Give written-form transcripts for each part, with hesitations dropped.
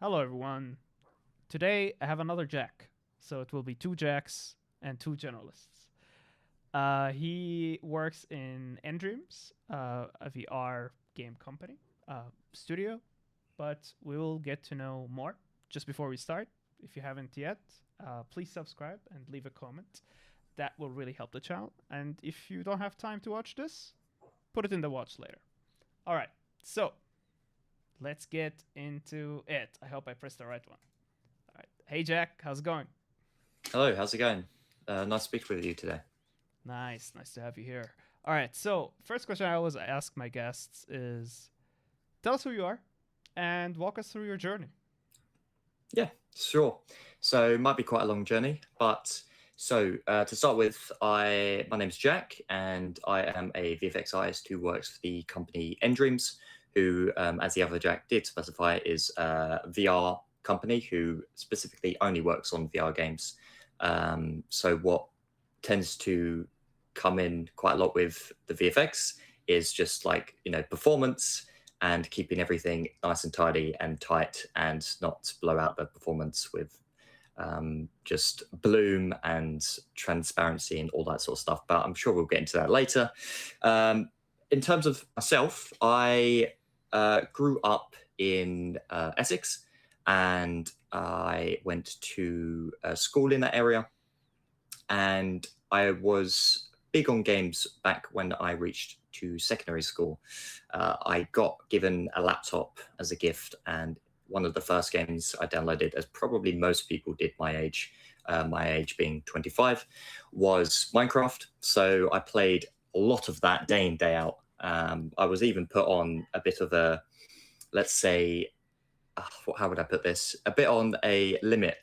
Hello, everyone. Today I have another Jack, so it will be two Jacks and two Generalists. He works in nDreams, a VR game company, studio, but we will get to know more just before we start. If you haven't yet, please subscribe and leave a comment. That will really help the channel. And if you don't have time to watch this, put it in the watch later. All right, so let's get into it. I hope I pressed the right one. All right. Hey, Jack, how's it going? Hello, how's it going? Nice to speak with you today. Nice to have you here. All right, so first question I always ask my guests is tell us who you are and walk us through your journey. Yeah, sure. So it might be quite a long journey, but to start with, my name's Jack, and I am a VFX artist who works for the company nDreams, who, as the other Jack did specify, is a VR company who specifically only works on VR games. So what tends to come in quite a lot with the VFX is just like performance and keeping everything nice and tidy and tight and not blow out the performance with just bloom and transparency and all that sort of stuff. But I'm sure we'll get into that later. In terms of myself, I grew up in Essex, and I went to school in that area. And I was big on games back when I reached to secondary school. I got given a laptop as a gift, and one of the first games I downloaded, as probably most people did my age being 25, was Minecraft. So I played a lot of that day in, day out. I was even put on a bit of a, let's say, how would I put this? A bit on a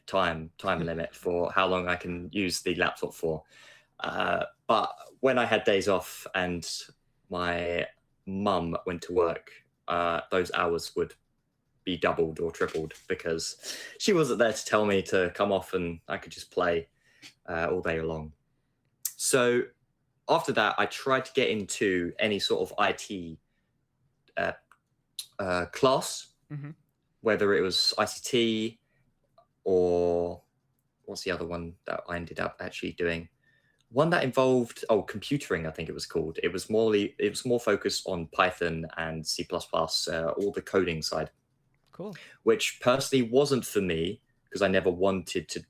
time limit for how long I can use the laptop for. But when I had days off and my mum went to work, those hours would be doubled or tripled because she wasn't there to tell me to come off, and I could just play all day long. So after that, I tried to get into any sort of IT class, Mm-hmm. whether it was ICT or what's the other one that I ended up actually doing? One that involved computering, I think it was called. It was more focused on Python and C++, all the coding side, Cool. which personally wasn't for me because I never wanted to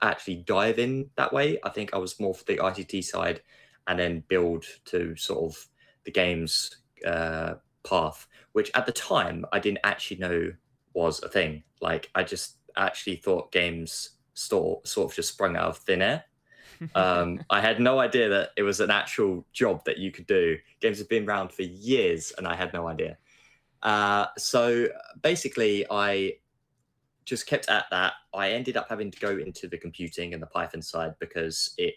actually dive in that way. I think I was more for the ICT side and then build to sort of the games path, which at the time I didn't actually know was a thing. Like I just actually thought games sort of just sprung out of thin air. I had no idea that it was an actual job that you could do. Games have been around for years, and I had no idea. So basically, I just kept at that. I ended up having to go into the computing and the Python side because it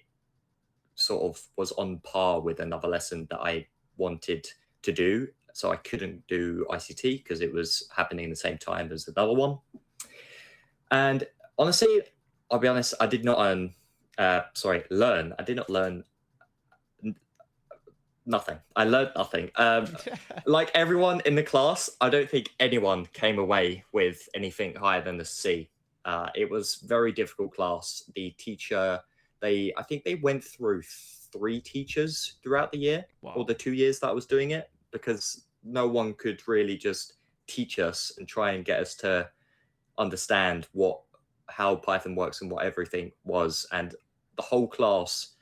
sort of was on par with another lesson that I wanted to do. So I couldn't do ICT because it was happening at the same time as another one. And honestly, I'll be honest, I did not learn. I did not learn nothing. I learned nothing. Like everyone in the class, I don't think anyone came away with anything higher than a C. It was very difficult class. The teacher, I think they went through 3 teachers throughout the year, Wow. or the 2 years that I was doing it, because no one could really just teach us and try and get us to understand how Python works and what everything was. And the whole class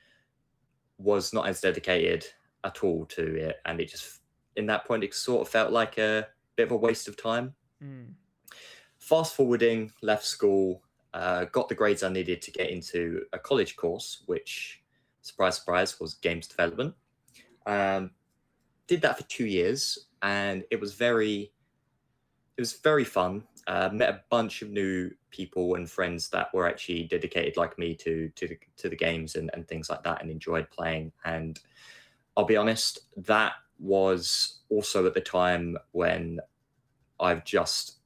was not as dedicated at all to it. And it just, in that point, it sort of felt like a bit of a waste of time. Mm. Fast forwarding, left school, got the grades I needed to get into a college course, which, surprise, surprise, was games development. Did that for 2 years, and it was very fun. Met a bunch of new people and friends that were actually dedicated like me to the games and things like that, and enjoyed playing. And I'll be honest, that was also at the time when I've just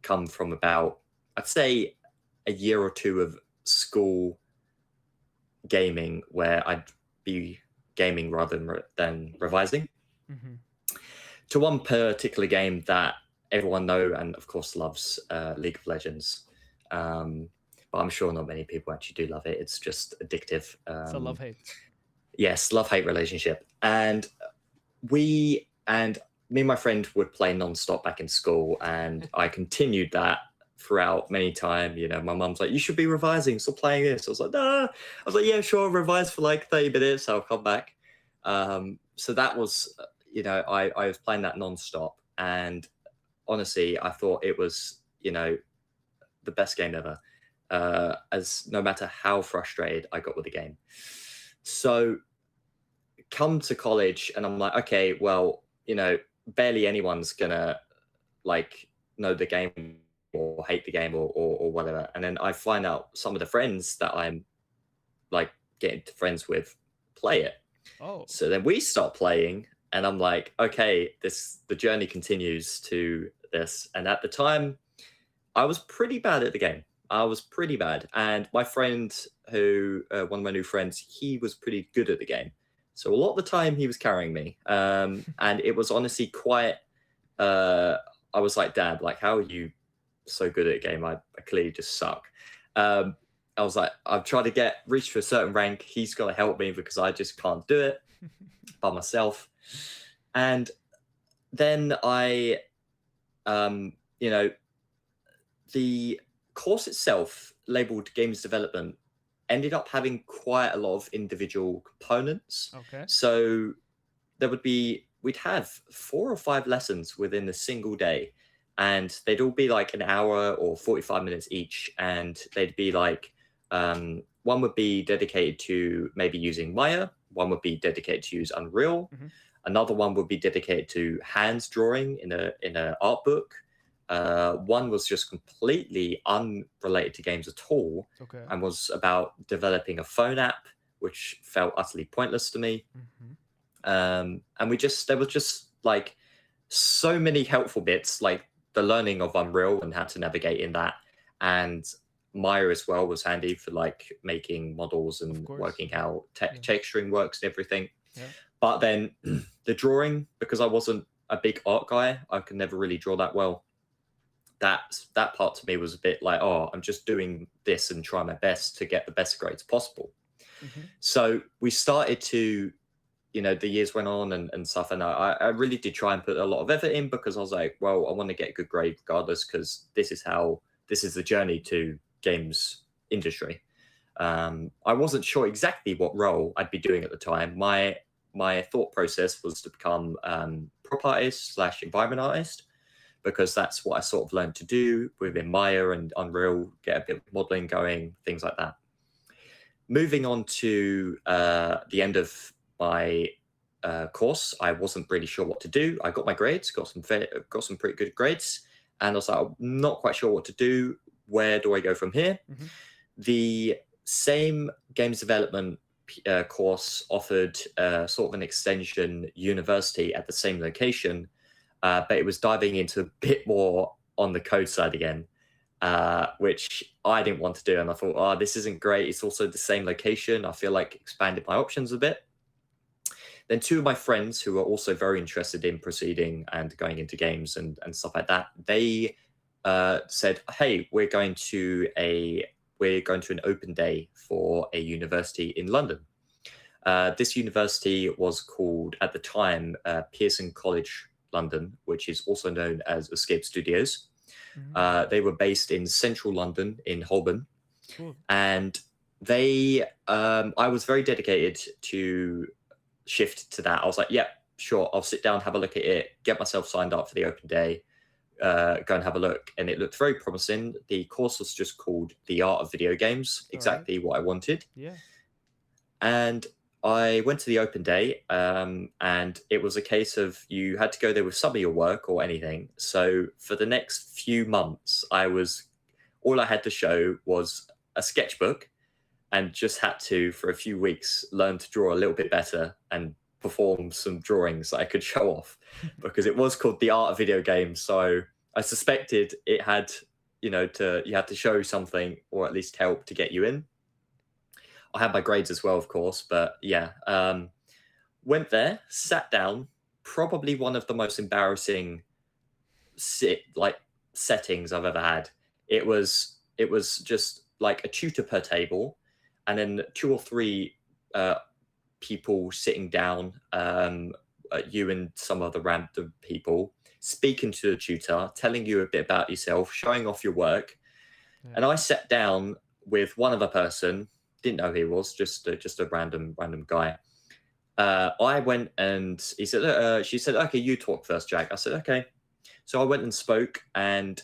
come from about, I'd say, a year or two of school gaming where I'd be gaming rather than revising, Mm-hmm. to one particular game that everyone know and of course loves League of Legends. But I'm sure not many people actually do love it. It's just addictive. It's a love-hate. Yes, love-hate relationship. And me and my friend would play non-stop back in school, and I continued that throughout many time. You know, my mum's like, you should be revising, stop playing this. I was like, nah. I was like, yeah, sure, revise for like 30 minutes, I'll come back. So that was, you know, I was playing that non-stop, and honestly, I thought it was, you know, the best game ever. As no matter how frustrated I got with the game. So come to college and I'm like, okay, well, you know, barely anyone's gonna like know the game or hate the game or whatever. And then I find out some of the friends that I'm like getting friends with play it. Oh. So then we start playing and I'm like, okay, the journey continues to this. And at the time, I was pretty bad at the game. I was pretty bad. And my friend who, one of my new friends, he was pretty good at the game. So a lot of the time he was carrying me. And it was honestly quite, I was like, Dad, like, how are you so good at a game? I clearly just suck. I was like, I've tried to reach to a certain rank. He's got to help me because I just can't do it by myself. And then I, you know, the course itself, labeled games development, ended up having quite a lot of individual components. Okay. So we'd have 4 or 5 lessons within a single day, and they'd all be like an hour or 45 minutes each. And they'd be like, one would be dedicated to maybe using Maya, one would be dedicated to use Unreal, another one would be dedicated to hands drawing in a art book. One was just completely unrelated to games at all, and was about developing a phone app, which felt utterly pointless to me. And there was just like so many helpful bits, like the learning of Unreal and how to navigate in that, and Maya as well was handy for like making models and working how texturing works and everything. But then the drawing, because I wasn't a big art guy, I could never really draw that well. That part to me was a bit like, oh, I'm just doing this and trying my best to get the best grades possible. So we started to, you know, the years went on and stuff, and I really did try and put a lot of effort in, because I was like, well, I want to get a good grade regardless, because this is the journey to games industry. I wasn't sure exactly what role I'd be doing at the time. My thought process was to become prop artist / environment artist, because that's what I sort of learned to do within Maya and Unreal, get a bit of modeling going, things like that. Moving on to the end of my course, I wasn't really sure what to do. I got my grades, got some pretty good grades, and I was like, I'm not quite sure what to do. Where do I go from here? The same games development course offered sort of an extension university at the same location, but it was diving into a bit more on the code side again, which I didn't want to do. And I thought, oh, this isn't great. It's also the same location. I feel like expanded my options a bit. Then 2 of my friends who were also very interested in proceeding and going into games and stuff like that, they said, hey, we're going to an open day for a university in London. This university was called, at the time, Pearson College London, which is also known as Escape Studios. They were based in central London in Holborn. And I was very dedicated to shift to that. I was like, yeah, sure, I'll sit down, have a look at it, get myself signed up for the open day, go and have a look. And it looked very promising. The course was just called The Art of Video Games, exactly what I wanted. And I went to the open day, and it was a case of you had to go there with some of your work or anything. So for the next few months, all I had to show was a sketchbook, and just had to, for a few weeks, learn to draw a little bit better and perform some drawings that I could show off, because it was called The Art of Video Games. So I suspected it had, you had to show something, or at least help to get you in. I had my grades as well, of course, but yeah, went there, sat down, probably one of the most embarrassing settings I've ever had. It was just like a tutor per table, and then 2 or 3 people sitting down, you and some other random people, speaking to the tutor, telling you a bit about yourself, showing off your work. Yeah. And I sat down with one other person, didn't know who he was, just a random guy. I went and she said, okay, you talk first, Jack. I said, okay. So I went and spoke, and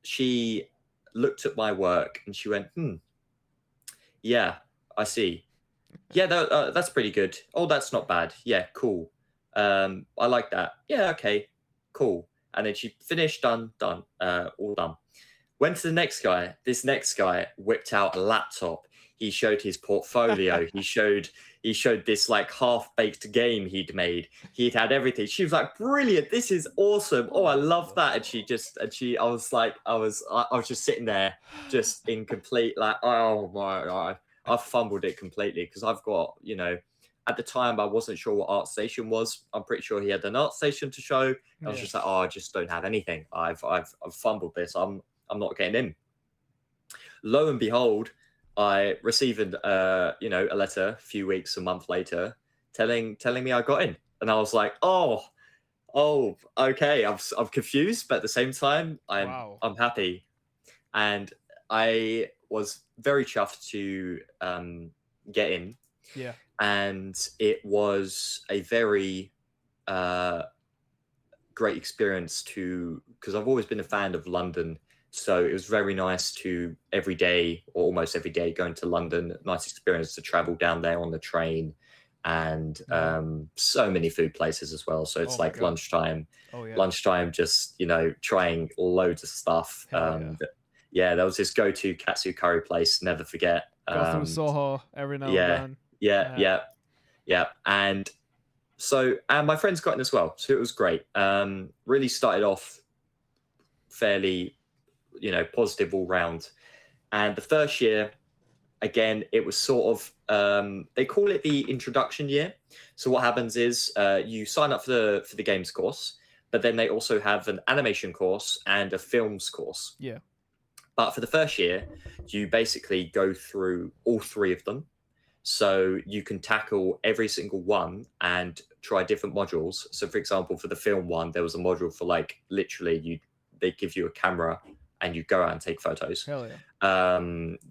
she looked at my work and she went, yeah, I see. Yeah, that's pretty good. Oh, that's not bad. Yeah, cool. I like that. Yeah, okay, cool. And then she finished, done, all done. Went to the next guy. This next guy whipped out a laptop. He showed his portfolio. he showed this like half-baked game he'd made. He'd had everything. She was like, "Brilliant! This is awesome! Oh, I love that!" I was just sitting there, just in complete like, oh my god, I fumbled it completely because I've got, at the time I wasn't sure what ArtStation was. I'm pretty sure he had an ArtStation to show. I was just like, oh, I just don't have anything. I've fumbled this. I'm not getting in. Lo and behold, I received a letter a few weeks, a month later, telling me I got in, and I was like, oh, okay. I'm confused, but at the same time, I'm happy, and I was very chuffed to get in. Yeah, and it was a very great experience because I've always been a fan of London. So it was very nice to every day or almost every day going to London. Nice experience to travel down there on the train, and so many food places as well. So it's like lunchtime. Oh, yeah. Lunchtime, just trying loads of stuff. Yeah, there was this go-to katsu curry place. Never forget. Go through Soho every now and then. Yeah. And my friends got in as well, so it was great. Really started off fairly positive all round. And the first year, again, it was sort of they call it the introduction year. So what happens is you sign up for the games course, but then they also have an animation course and a films course. Yeah. But for the first year, you basically go through all 3 of them. So you can tackle every single one and try different modules. So for example, for the film one, there was a module for like literally they give you a camera and you go out and take photos. Hell yeah.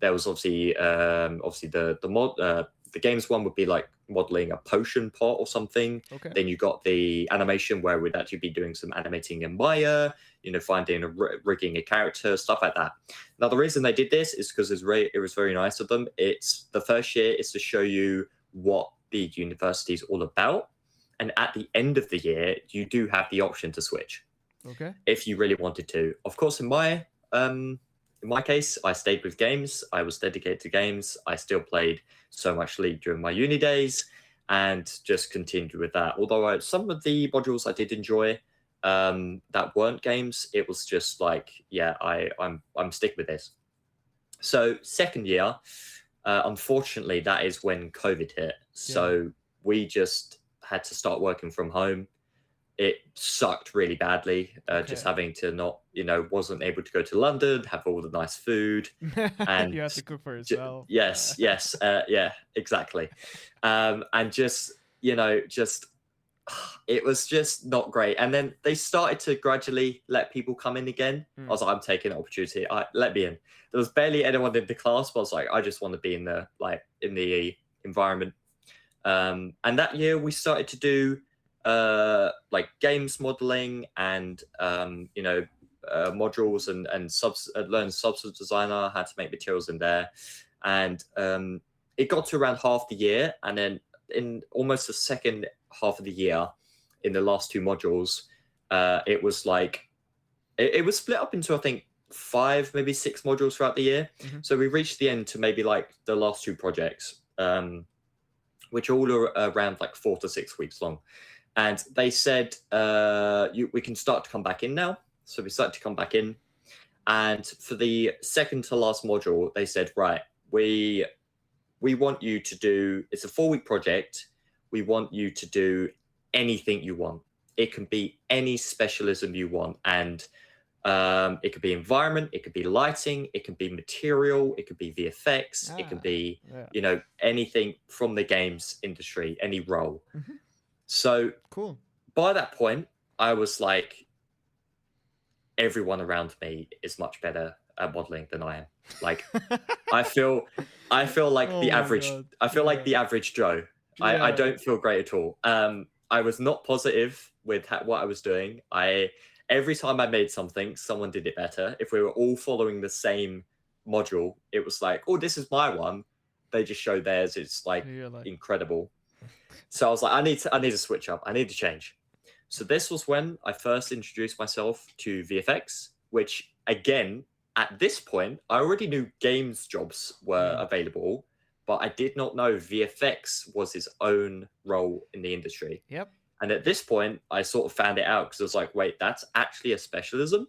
There was obviously the games one would be like modeling a potion pot or something. Okay. Then you got the animation where we'd actually be doing some animating in Maya, finding rigging a character, stuff like that. Now the reason they did this is because it was very nice of them. It's the first year is to show you what the university is all about, and at the end of the year you do have the option to switch. Okay. If you really wanted to. Of course, in my case, I stayed with games. I was dedicated to games. I still played so much League during my uni days and just continued with that. Although some of the modules I did enjoy that weren't games, it was just like, yeah, I'm sticking with this. So second year, unfortunately, that is when COVID hit. So we just had to start working from home. It sucked really badly, just having to not, wasn't able to go to London, have all the nice food. And you have to cook for yourself. Yes, yeah, exactly. And just, it was just not great. And then they started to gradually let people come in again. I was like, I'm taking an opportunity. Let me in. There was barely anyone in the class, but I was like, I just want to be in the environment. And that year we started to do like games modeling and modules and learn substance designer, how to make materials in there. And it got to around half the year, and then in almost the second half of the year, in the last 2 modules, it was like it was split up into I think 5, maybe 6 modules throughout the year. So we reached the end to maybe like the last 2 projects, which all are around like 4 to 6 weeks long. And they said, we can start to come back in now. So we started to come back in. And for the second to last module, they said, right, we want you to do, it's a 4-week project. We want you to do anything you want. it can be any specialism you want. And it could be environment, it could be lighting, it can be material, it could be VFX, it could be, anything from the games industry, any role. So Cool. by that point, I was like, everyone around me is much better at modeling than I am. Like, I feel like Oh the my average. God. I feel like Yeah. the average Joe. I Yeah. don't feel great at all. I was not positive with what I was doing. Every time I made something, someone did it better. If we were all following the same module, it was like, oh, this is my one. They just show theirs. It's like You're like, incredible. So I was like, I need to switch up. I need to change. So this was when I first introduced myself to VFX, which again, at this point, I already knew games jobs were available, but I did not know VFX was his own role in the industry. Yep. And at this point, I sort of found it out because I was like, wait, that's actually a specialism.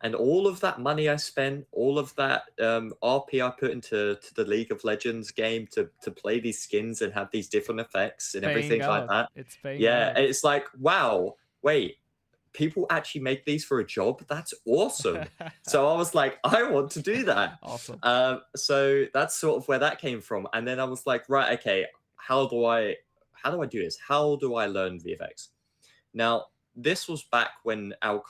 And all of that money I spent, all of that RP I put into the League of Legends game to play these skins and have these different effects and everything like that. It's paying Yeah, out. it's like, wow, wait, people actually make these for a job? That's awesome. So I was like, I want to do that. Awesome. So that's sort of where that came from. And then I was like, right, okay, how do I do this? How do I learn VFX? Now, this was back when our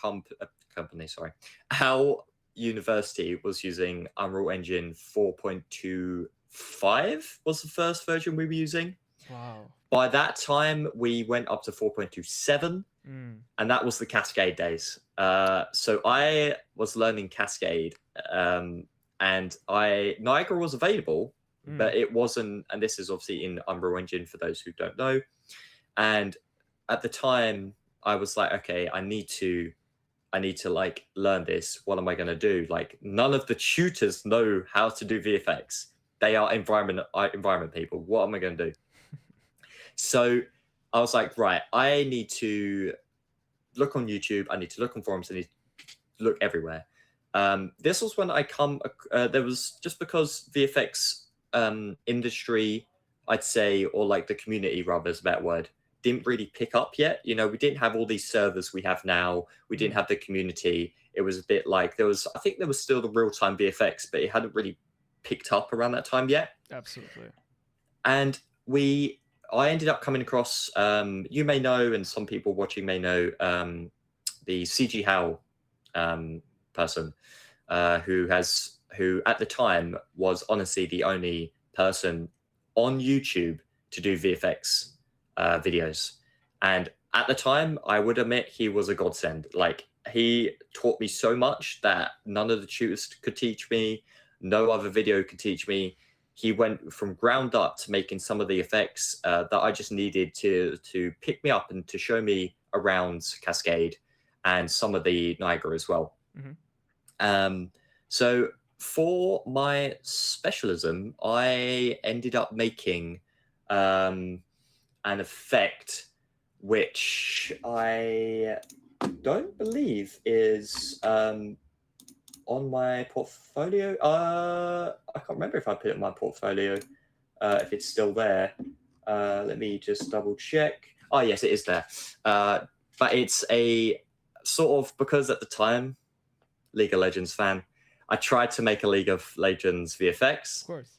our university was using Unreal Engine 4.25 was the first version we were using. Wow. By that time, we went up to 4.27, and that was the Cascade days. So I was learning Cascade, and Niagara was available, but it wasn't. And this is obviously in Unreal Engine for those who don't know. And at the time, I was like, okay, I need to like learn this. What am I going to do? Like, none of the tutors know how to do VFX. They are environment people. What am I going to do? So I was like, right, I need to look on YouTube. I need to look on forums. I need to look everywhere. This was when there was, just because VFX industry, I'd say, or like the community rather is a better word, didn't really pick up yet. We didn't have all these servers we have now. We didn't have the community. It was a bit like I think there was still the real-time VFX, but it hadn't really picked up around that time yet. Absolutely. And I ended up coming across, you may know, and some people watching may know, the CG Howell person, who at the time was honestly the only person on YouTube to do VFX videos. And at the time, I would admit he was a godsend. Like, he taught me so much that none of the tutors could teach me. No other video could teach me. He went from ground up to making some of the effects that I just needed to pick me up and to show me around Cascade and some of the Niagara as well. So for my specialism, I ended up making an effect which I don't believe is on my portfolio. I can't remember if I put it in my portfolio, if it's still there. Let me just double check. Oh, yes, it is there. But it's a sort of, because at the time, League of Legends fan, I tried to make a League of Legends VFX. Of course.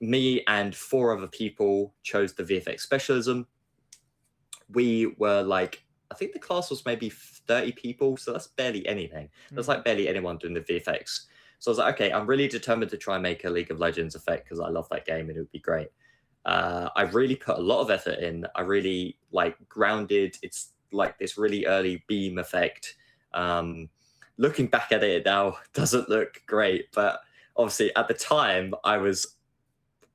Me and 4 other people chose the VFX specialism. We were like, I think the class was maybe 30 people, so that's barely anything. That's like barely anyone doing the VFX. So I was like, okay, I'm really determined to try and make a League of Legends effect because I love that game and it would be great. I really put a lot of effort in. I really grounded. It's like this really early beam effect. Looking back at it now, doesn't look great, but obviously at the time I was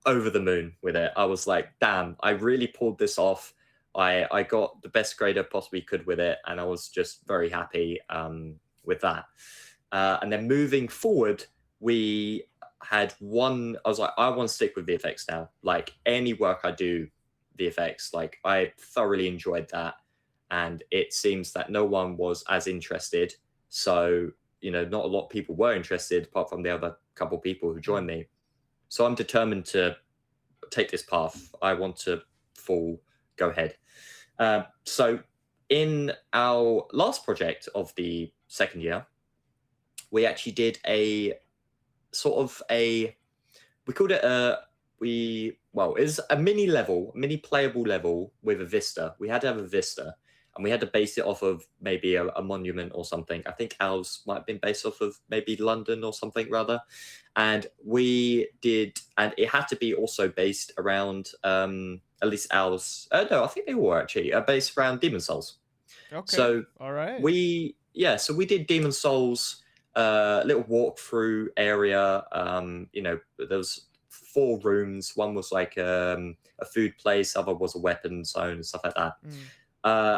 over the moon with it. I was like, damn, I really pulled this off. I got the best grade I possibly could with it, and I was just very happy with that. And then moving forward, we had one. I was like, I want to stick with VFX now. Like, any work I do, VFX. Like, I thoroughly enjoyed that, and it seems that no one was as interested. So, not a lot of people were interested, apart from the other couple of people who joined me. So I'm determined to take this path. I want to go ahead. So in our last project of the second year, we actually did a sort of we called it it's a mini playable level with a vista. We had to have a vista, and we had to base it off of maybe a monument or something. I think ours might have been based off of maybe London or something rather. And we did, and it had to be also based around at least ours. No, I think they were actually based around Demon Souls. Okay. So all right. we did Demon Souls, little walkthrough area. There was 4 rooms. One was like a food place, other was a weapon zone and stuff like that.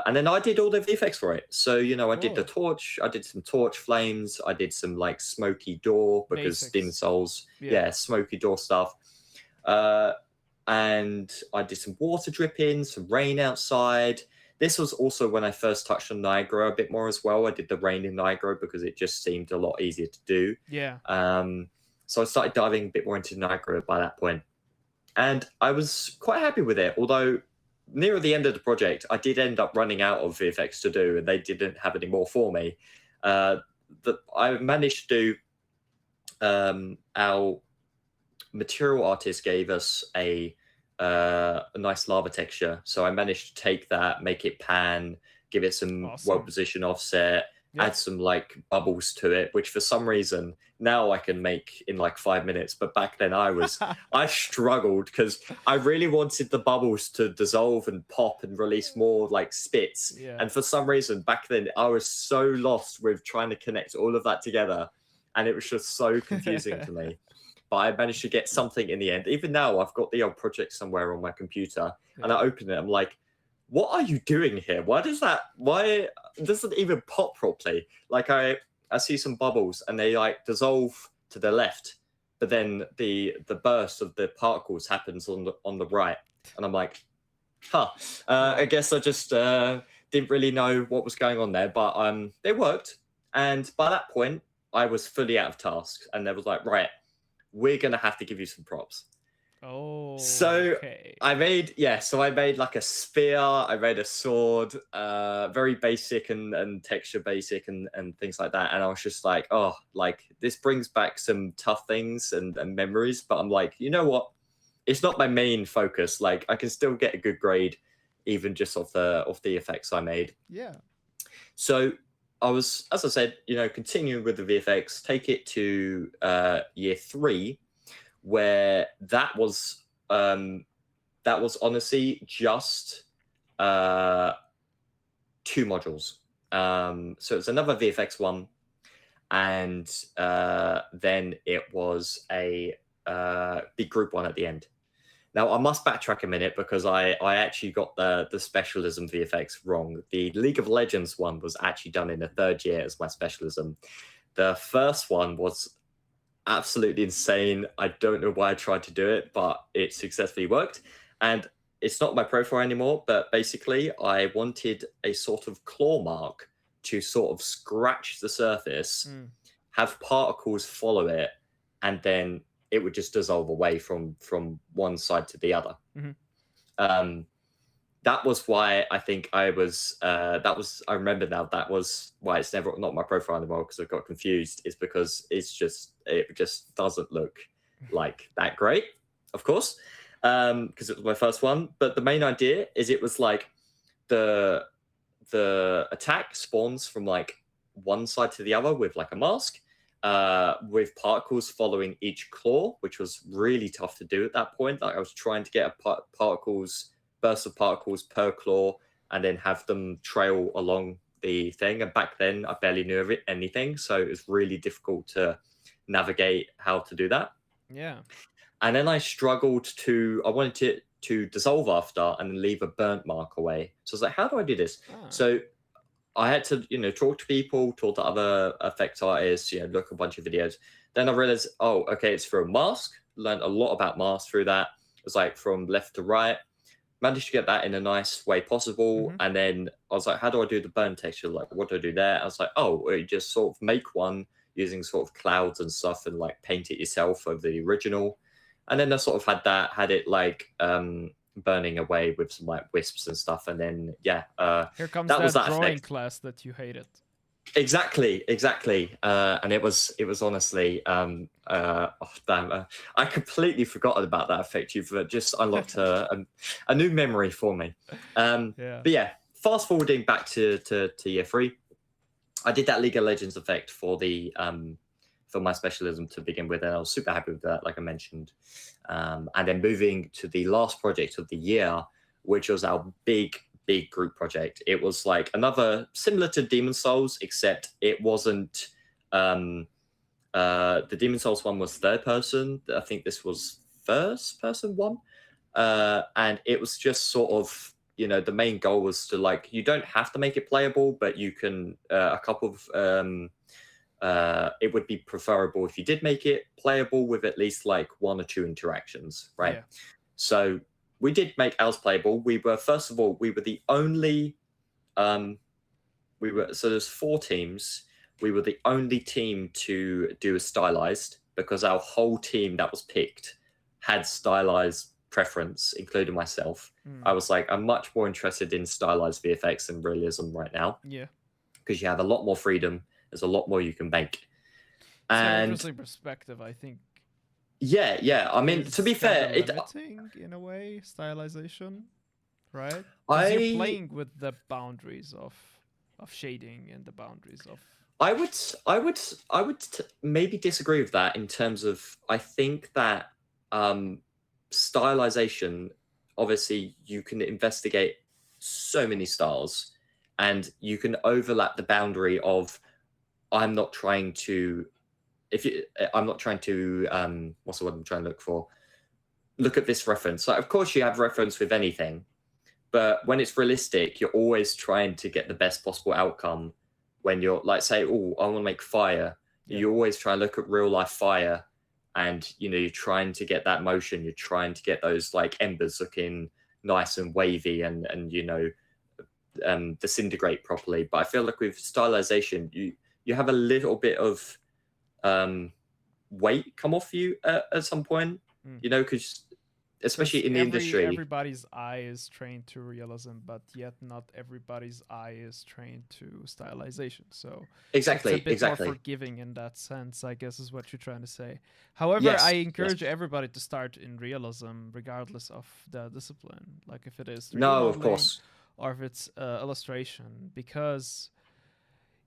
And then I did all the VFX for it. So, I did the torch, I did some torch flames, I did some like smoky door because Basics. Demon Souls, smoky door stuff. And I did some water dripping, some rain outside. This was also when I first touched on Niagara a bit more as well. I did the rain in Niagara because it just seemed a lot easier to do. Yeah. So I started diving a bit more into Niagara by that point. And I was quite happy with it, although near the end of the project, I did end up running out of VFX to do, and they didn't have any more for me. I managed to do, our material artist gave us a nice lava texture. So I managed to take that, make it pan, give it some well-positioned offset, add some like bubbles to it, which for some reason now I can make in like 5 minutes. But back then I struggled because I really wanted the bubbles to dissolve and pop and release more like spits. Yeah. And for some reason back then I was so lost with trying to connect all of that together. And it was just so confusing to me. But I managed to get something in the end. Even now I've got the old project somewhere on my computer and I open it. I'm like, what are you doing here? Why does it even pop properly? Like I see some bubbles and they like dissolve to the left, but then the burst of the particles happens on the right. And I'm like, I guess I just didn't really know what was going on there, but they worked. And by that point, I was fully out of tasks, and they was like, right, we're gonna have to give you some props. Oh, so okay. I made like a spear, I made a sword, very basic and texture basic and things like that. And I was just like, oh, like this brings back some tough things and memories. But I'm like, you know what? It's not my main focus. Like I can still get a good grade, even just off the effects I made. Yeah. So I was, as I said, continuing with the VFX, take it to year 3. Where that was honestly just 2 modules. So it's another VFX one, and then it was a big group one at the end. Now I must backtrack a minute because I actually got the specialism VFX wrong. The League of Legends one was actually done in the 3rd year as my specialism. The first one was absolutely insane. I don't know why I tried to do it, but it successfully worked. And it's not my profile anymore, but basically I wanted a sort of claw mark to sort of scratch the surface, have particles follow it, and then it would just dissolve away from one side to the other. That was why I think I was, I remember now, that was why it's not my profile anymore, because I got confused, is because it just doesn't look like that great, of course, because it was my first one. But the main idea is it was like the attack spawns from like one side to the other with like a mask, with particles following each claw, which was really tough to do at that point. Like I was trying to get a burst of particles per claw and then have them trail along the thing. And back then I barely knew anything, so it was really difficult to navigate how to do that. Yeah. And then I wanted it to dissolve after and then leave a burnt mark away. So I was like, how do I do this? So I had to, talk to people, talk to other effects artists, look a bunch of videos. Then I realized, oh, okay, it's through a mask. Learned a lot about masks through that. It was like from left to right. Managed to get that in a nice way possible. And then I was like, how do I do the burn texture? Like, what do I do there? I was like, oh, you just sort of make one using sort of clouds and stuff and like paint it yourself over the original. And then I sort of had it like burning away with some like wisps and stuff, and then Here comes that was that that drawing effect. class that you hated. Exactly. And it was honestly oh damn, I completely forgot about that effect. You've just unlocked a new memory for me. Yeah. But yeah, fast forwarding back to year 3, I did that League of Legends effect for the for my specialism to begin with, and I was super happy with that, like I mentioned. And then moving to the last project of the year, which was our big group project. It was like another similar to Demon Souls, except it wasn't. The Demon Souls one was third person. I think this was first person one, and it was just sort of, you know, the main goal was to, like, you don't have to make it playable, but you can a couple of it would be preferable if you did make it playable with at least like 1 or 2 interactions, right? Yeah. So we did make ours playable. We were, first of all, we were the only so there's 4 teams. We were the only team to do a stylized, because our whole team that was picked had stylized preference, including myself. I was like, I'm much more interested in stylized VFX and realism right now. Yeah. Because you have a lot more freedom. There's a lot more you can make. It's an interesting perspective, I think. Yeah. I mean, to be fair, limiting in a way, stylization, right? Because you're playing with the boundaries of shading and the boundaries of. I would maybe disagree with that in terms of, I think that stylization, obviously you can investigate so many styles, and you can overlap the boundary of, I'm not trying to what's the word I'm trying to look for? Look at this reference. Like, of course you have reference with anything, but when it's realistic, you're always trying to get the best possible outcome. When you're like, say, oh, I want to make fire, you always try and look at real life fire, and, you know, you're trying to get that motion, you're trying to get those like embers looking nice and wavy and you know, disintegrate properly. But I feel like with stylization, you have a little bit of weight come off you at some point, you know, because especially in the industry, everybody's eye is trained to realism, but yet not everybody's eye is trained to stylization. So exactly, it's a bit more forgiving in that sense, I guess, is what you're trying to say. However, I encourage everybody to start in realism, regardless of the discipline. Like if it is 3D of course, or if it's illustration, because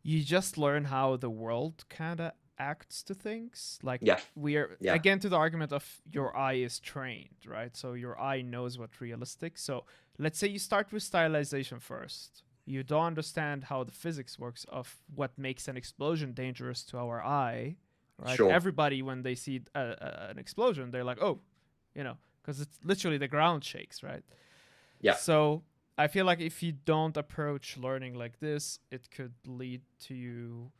you just learn how the world kind of acts to things. Like again to the argument of your eye is trained, right? So your eye knows what's realistic. So let's say you start with stylization first. You don't understand how the physics works of what makes an explosion dangerous to our eye, right? Sure. Everybody, when they see an explosion, they're like, oh, you know, because it's literally the ground shakes, right? Yeah. So I feel like if you don't approach learning like this, it could lead to you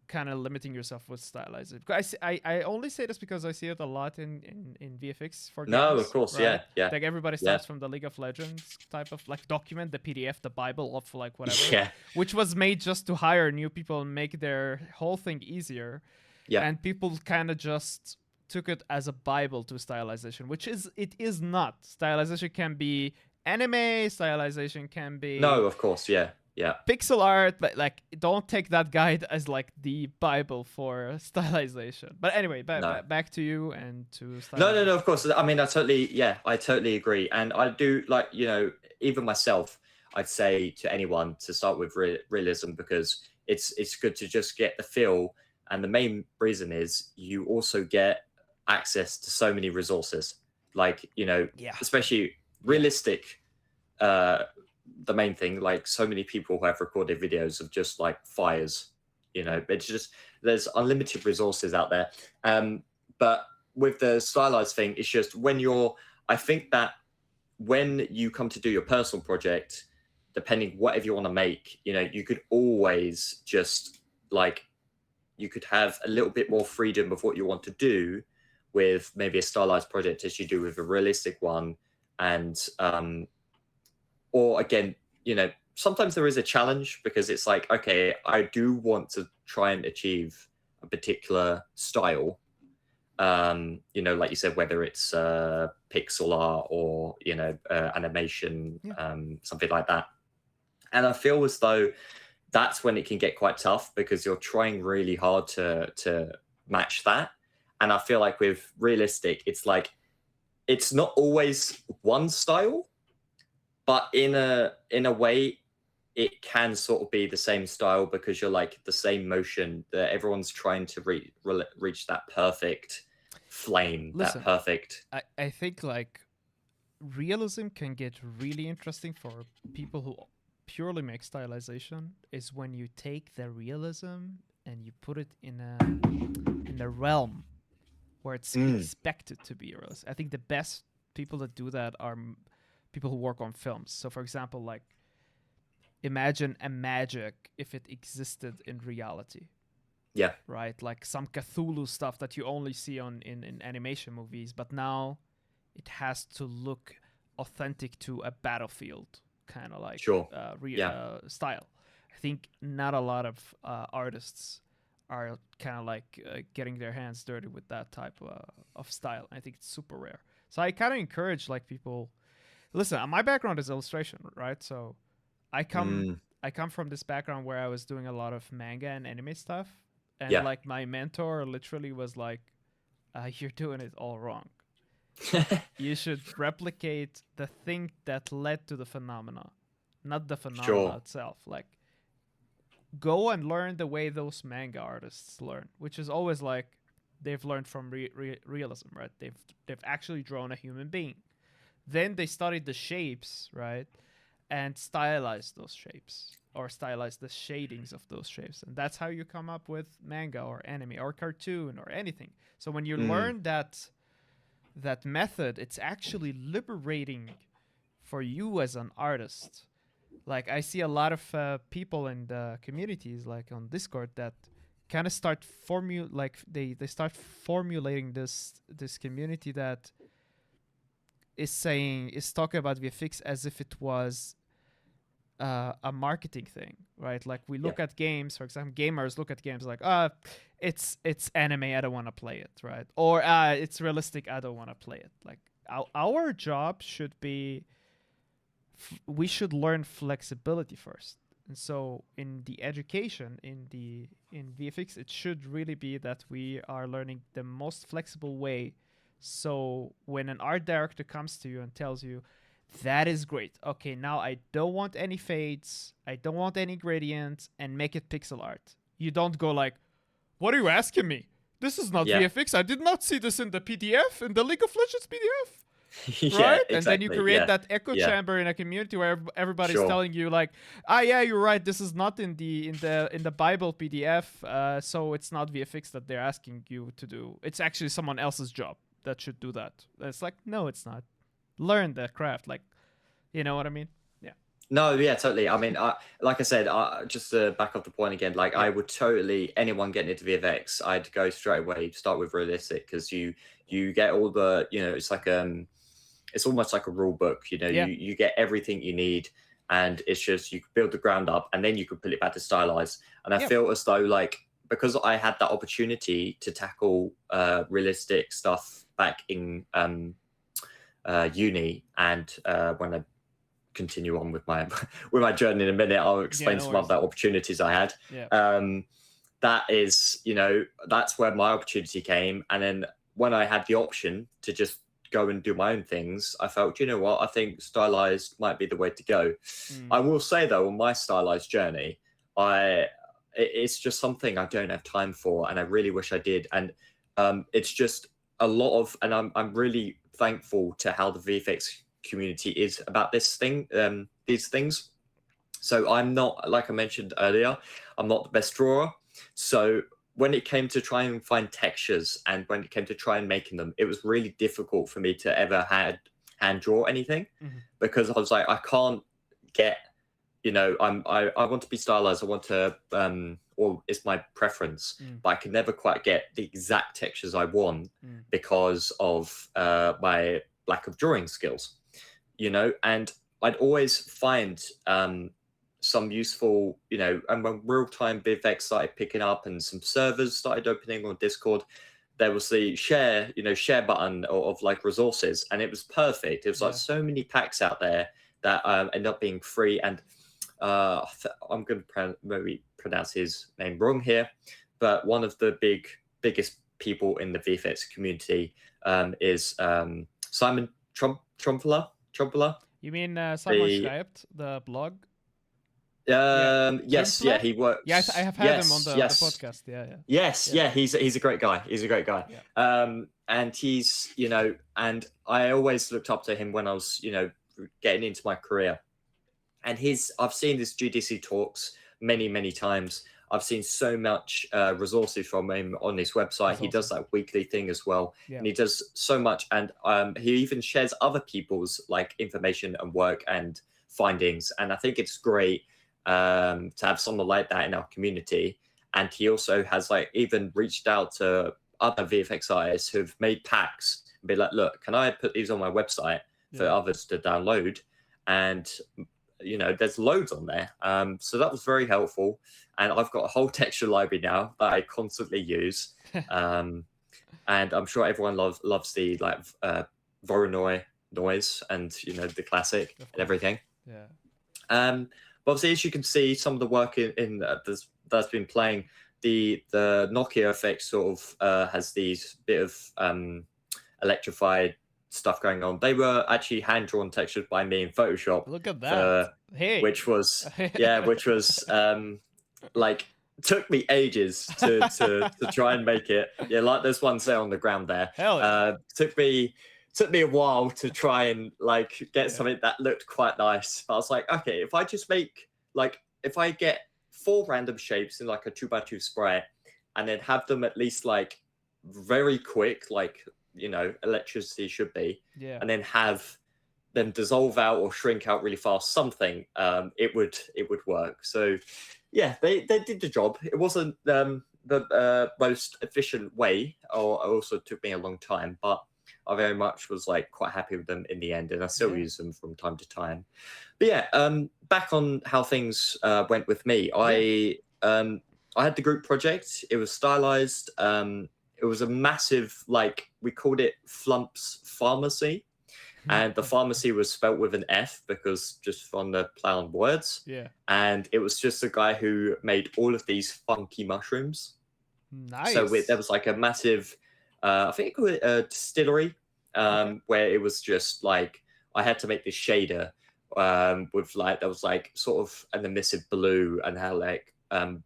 kind of limiting yourself with stylized. I only say this because I see it a lot in VFX for games. No, of course, right? Yeah. Like everybody starts from the League of Legends type of like document, the PDF, the Bible of like whatever, which was made just to hire new people and make their whole thing easier. Yeah. And people kind of just took it as a Bible to stylization, which it is not. Stylization can be anime, stylization can be... No, of course, yeah. Pixel art, but like don't take that guide as like the Bible for stylization. But anyway, back to you and to stylization. No, of course. I mean, I totally agree. And I do, like, you know, even myself, I'd say to anyone to start with realism, because it's good to just get the feel. And the main reason is you also get access to so many resources, like, you know, especially realistic, the main thing, like so many people who have recorded videos of just like fires, you know, it's just, there's unlimited resources out there. But with the stylized thing, it's just I think that when you come to do your personal project, depending whatever you want to make, you know, you could always just like, you could have a little bit more freedom of what you want to do with maybe a stylized project as you do with a realistic one. And or again, you know, sometimes there is a challenge because it's like, okay, I do want to try and achieve a particular style. Like you said, whether it's pixel art or animation, something like that. And I feel as though that's when it can get quite tough, because you're trying really hard to match that. And I feel like with realistic, it's like it's not always one style, but in a way it can sort of be the same style, because you're like the same motion that everyone's trying to reach that perfect flame. Listen, that perfect I think like realism can get really interesting for people who purely make stylization, is when you take the realism and you put it in a realm where it's expected to be realistic. I think the best people that do that are people who work on films. So for example, like imagine a magic if it existed in reality. Yeah. Right? Like some Cthulhu stuff that you only see in animation movies, but now it has to look authentic to a battlefield kind of like style. I think not a lot of artists are kind of like getting their hands dirty with that type of style. I think it's super rare. So I kind of encourage like people. Listen, my background is illustration, right? So I come from this background where I was doing a lot of manga and anime stuff, and like my mentor literally was like, "You're doing it all wrong. You should replicate the thing that led to the phenomena, not the phenomena itself. Like, go and learn the way those manga artists learn, which is always like they've learned from realism, right? They've actually drawn a human being. Then they studied the shapes, right, and stylized those shapes, or stylized the shadings of those shapes, and that's how you come up with manga or anime or cartoon or anything. So when you learn that method, it's actually liberating for you as an artist. Like I see a lot of people in the communities, like on Discord, that kind of start they start formulating this community that is talking about VFX as if it was a marketing thing, right? Like we look at games, for example, gamers look at games like, it's anime, I don't want to play it, right? Or it's realistic, I don't want to play it. Like our job should be, we should learn flexibility first. And so in the education, in VFX, it should really be that we are learning the most flexible way. So when an art director comes to you and tells you, that is great, okay, now I don't want any fades, I don't want any gradients, and make it pixel art. You don't go like, what are you asking me? This is not VFX. I did not see this in the PDF, in the League of Legends PDF. Right? Exactly. And then you create that echo chamber in a community where everybody's telling you like, you're right, this is not in the Bible PDF, so it's not VFX that they're asking you to do. It's actually someone else's job that should do that. It's like, no, it's not. Learn the craft, like, you know what I mean? No, totally. I mean, like I said, just to back up the point again, like I would totally, anyone getting into VFX, I'd go straight away, start with realistic, because you get all the, it's like it's almost like a rule book, you get everything you need, and it's just, you build the ground up and then you can put it back to stylized. And I feel as though, like, because I had that opportunity to tackle realistic stuff back in uni, and when I continue on with my journey in a minute, I'll explain some of the opportunities I had. That is, that's where my opportunity came. And then when I had the option to just go and do my own things, I felt, I think stylized might be the way to go. I will say though, on my stylized journey, it's just something I don't have time for, and I really wish I did. And it's just a lot of, and I'm really thankful to how the VFX community is about these things. So I'm not, like I mentioned earlier, I'm not the best drawer. So when it came to try and find textures, and when it came to try and making them, it was really difficult for me to ever hand draw anything, because I was like, I can't get, I want to be stylized, I want to, or it's my preference, but I can never quite get the exact textures I want because of my lack of drawing skills, and I'd always find some useful, and when real-time VFX started picking up and some servers started opening on Discord, there was the share button of like resources, and it was perfect. It was like so many packs out there that end up being free. And I'm going to maybe pronounce his name wrong here, but one of the biggest people in the VFX community is Simon Trumpeter. You mean Simon Schreibt, the blog? Yes, yeah, he works. Yeah, I have had him on the podcast. Yeah. He's a great guy. And he's, and I always looked up to him when I was, getting into my career. And I've seen his GDC talks many times. I've seen so much resources from him on his website. He does that weekly thing as well, and he does so much. And he even shares other people's like information and work and findings. And I think it's great to have someone like that in our community. And he also has like even reached out to other VFX artists who've made packs and be like, look, can I put these on my website for others to download? And there's loads on there. So that was very helpful. And I've got a whole texture library now that I constantly use. And I'm sure everyone loves the like Voronoi noise and the classic and everything. Yeah. But obviously, as you can see, some of the work that's been playing, the Nokia effect sort of has these bit of electrified stuff going on. They were actually hand-drawn textures by me in Photoshop. Look at that. Which was like took me ages to try and make it. Yeah, like there's one there on the ground there. Hell yeah. Took me a while to try and like get something that looked quite nice. But I was like, okay, if I just make if I get 4 random shapes in like a 2x2 sprite and then have them at least like very quick, like electricity should be, and then have them dissolve out or shrink out really fast, something, it would work. So yeah, they did the job. It wasn't the most efficient way, or it also took me a long time, but I very much was like quite happy with them in the end, and I still use them from time to time. But yeah, back on how things went with me. I had the group project. It was Stylized. It was a massive, like, we called it Flumps Pharmacy. And the pharmacy was spelt with an F because just on the play on words. Yeah. And it was just a guy who made all of these funky mushrooms. Nice. So there was like a massive, I think it was a distillery, where it was just like, I had to make this shader with like, there was like sort of an emissive blue and had like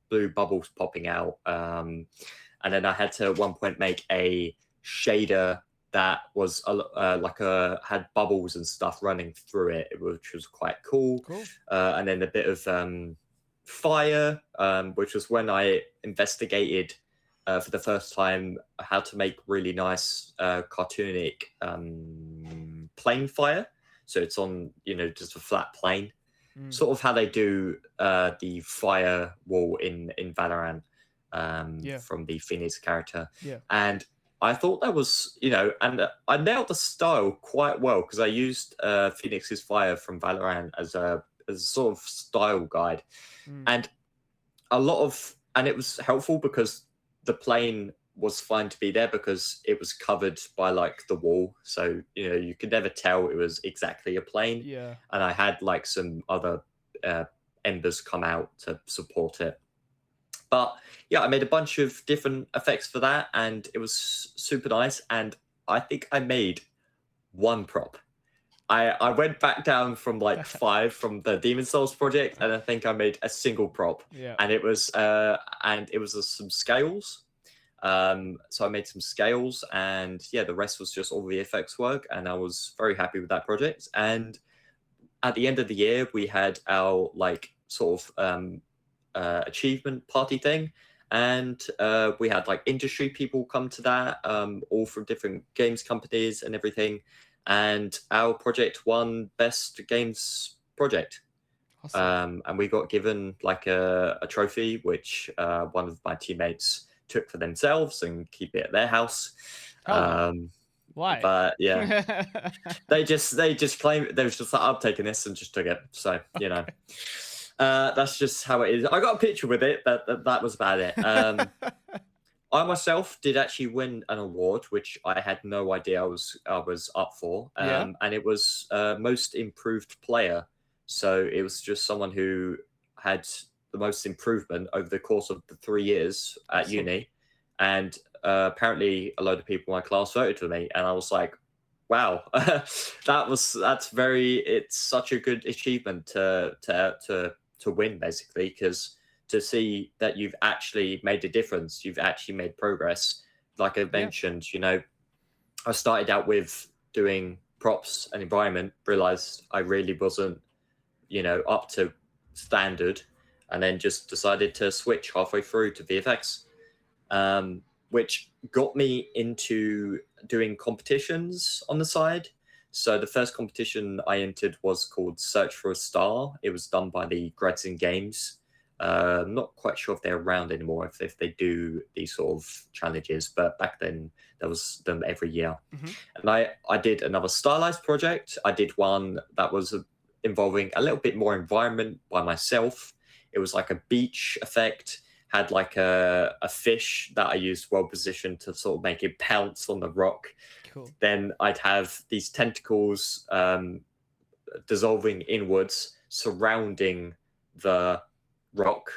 blue bubbles popping out. And then I had to at one point make a shader that was had bubbles and stuff running through it, which was quite cool. And then a bit of fire, which was when I investigated for the first time how to make really nice cartoonic plane fire. So it's on, just a flat plane, sort of how they do the fire wall in Valorant. From the Phoenix character. And I thought that was, and I nailed the style quite well because I used Phoenix's fire from Valorant as a sort of style guide. And and it was helpful because the plane was fine to be there because it was covered by like the wall. So, you could never tell it was exactly a plane. Yeah. And I had like some other embers come out to support it. But yeah, I made a bunch of different effects for that, and it was super nice. And I think I made 1 prop. I went back down from like 5 from the Demon Souls project, and I think I made a single prop. Yeah. And it was some scales. So I made some scales, and yeah, the rest was just all VFX work, and I was very happy with that project. And at the end of the year, we had our like sort of achievement party thing, and we had like industry people come to that, all from different games companies and everything, and our project won best games project. Awesome. And we got given like a trophy which one of my teammates took for themselves and keep it at their house. Why? But yeah, they just claimed they was just like, I'm taking this, and just took it. So that's just how it is. I got a picture with it, but that was about it. I myself did actually win an award, which I had no idea I was up for, Yeah. and it was most improved player. So it was just someone who had the most improvement over the course of the 3 years at Awesome. uni, and apparently a load of people in my class voted for me, and I was like, wow, it's such a good achievement to win, basically, because to see that you've actually made a difference, you've actually made progress. Like I Yeah. mentioned, I started out with doing props and environment, realized I really wasn't, up to standard, and then just decided to switch halfway through to VFX, which got me into doing competitions on the side. So the first competition I entered was called Search for a Star. It was done by the Gretchen Games. I'm not quite sure if they're around anymore, if they do these sort of challenges, but back then there was them every year. Mm-hmm. And I did another Stylized project. I did one that was involving a little bit more environment by myself. It was like a beach effect, had like a fish that I used well positioned to sort of make it pounce on the rock. Cool. Then I'd have these tentacles dissolving inwards, surrounding the rock,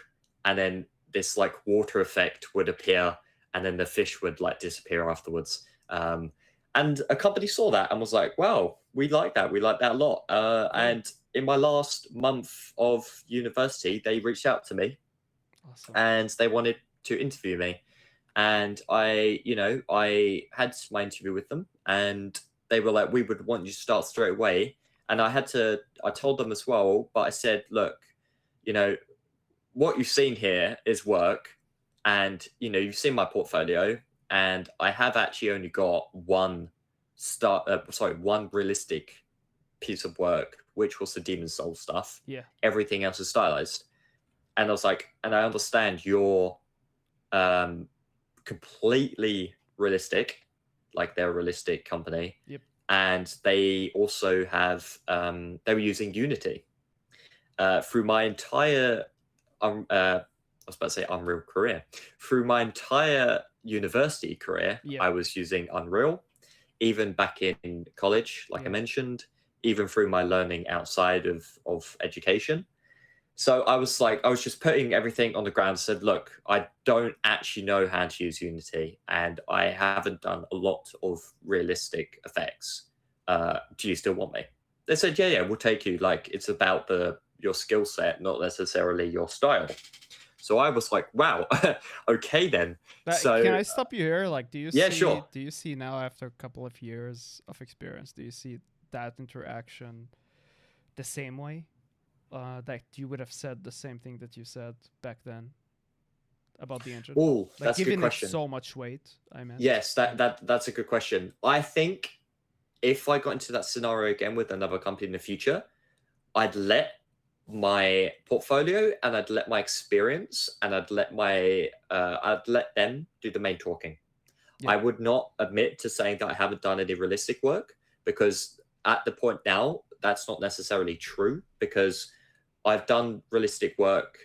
and then this like water effect would appear, and then the fish would like disappear afterwards. And a company saw that and was like, "Wow, we like that. We like that a lot." And in my last month of university, they reached out to me Awesome. and they wanted to interview me. And I had my interview with them, and they were like, "We would want you to start straight away." And I told them as well, but I said, "Look, what you've seen here is work, and you've seen my portfolio, and I have actually only got one realistic piece of work, which was the Demon Soul stuff. Yeah. Everything else is stylized." And I was like, and I understand you're completely realistic, like they're a realistic company. Yep. And they also have, they were using Unity. Through my entire, I was about to say Unreal career. Through my entire university career, Yeah. I was using Unreal, even back in college, like I mentioned, even through my learning outside of education. So I was just putting everything on the ground and said, look, I don't actually know how to use Unity, and I haven't done a lot of realistic effects. Do you still want me? They said, yeah, we'll take you. Like, it's about your skill set, not necessarily your style. So I was like, wow, okay then. So can I stop you here? Like, do you see now, after a couple of years of experience, do you see that interaction the same way? That you would have said the same thing that you said back then about the engine? Oh, Like, that's a good giving it question. so much weight, I meant. Yes, that's a good question. I think if I got into that scenario again with another company in the future, I'd let my portfolio and I'd let my experience and I'd let them do the main talking. Yeah. I would not admit to saying that I haven't done any realistic work, because at the point now, that's not necessarily true, because I've done realistic work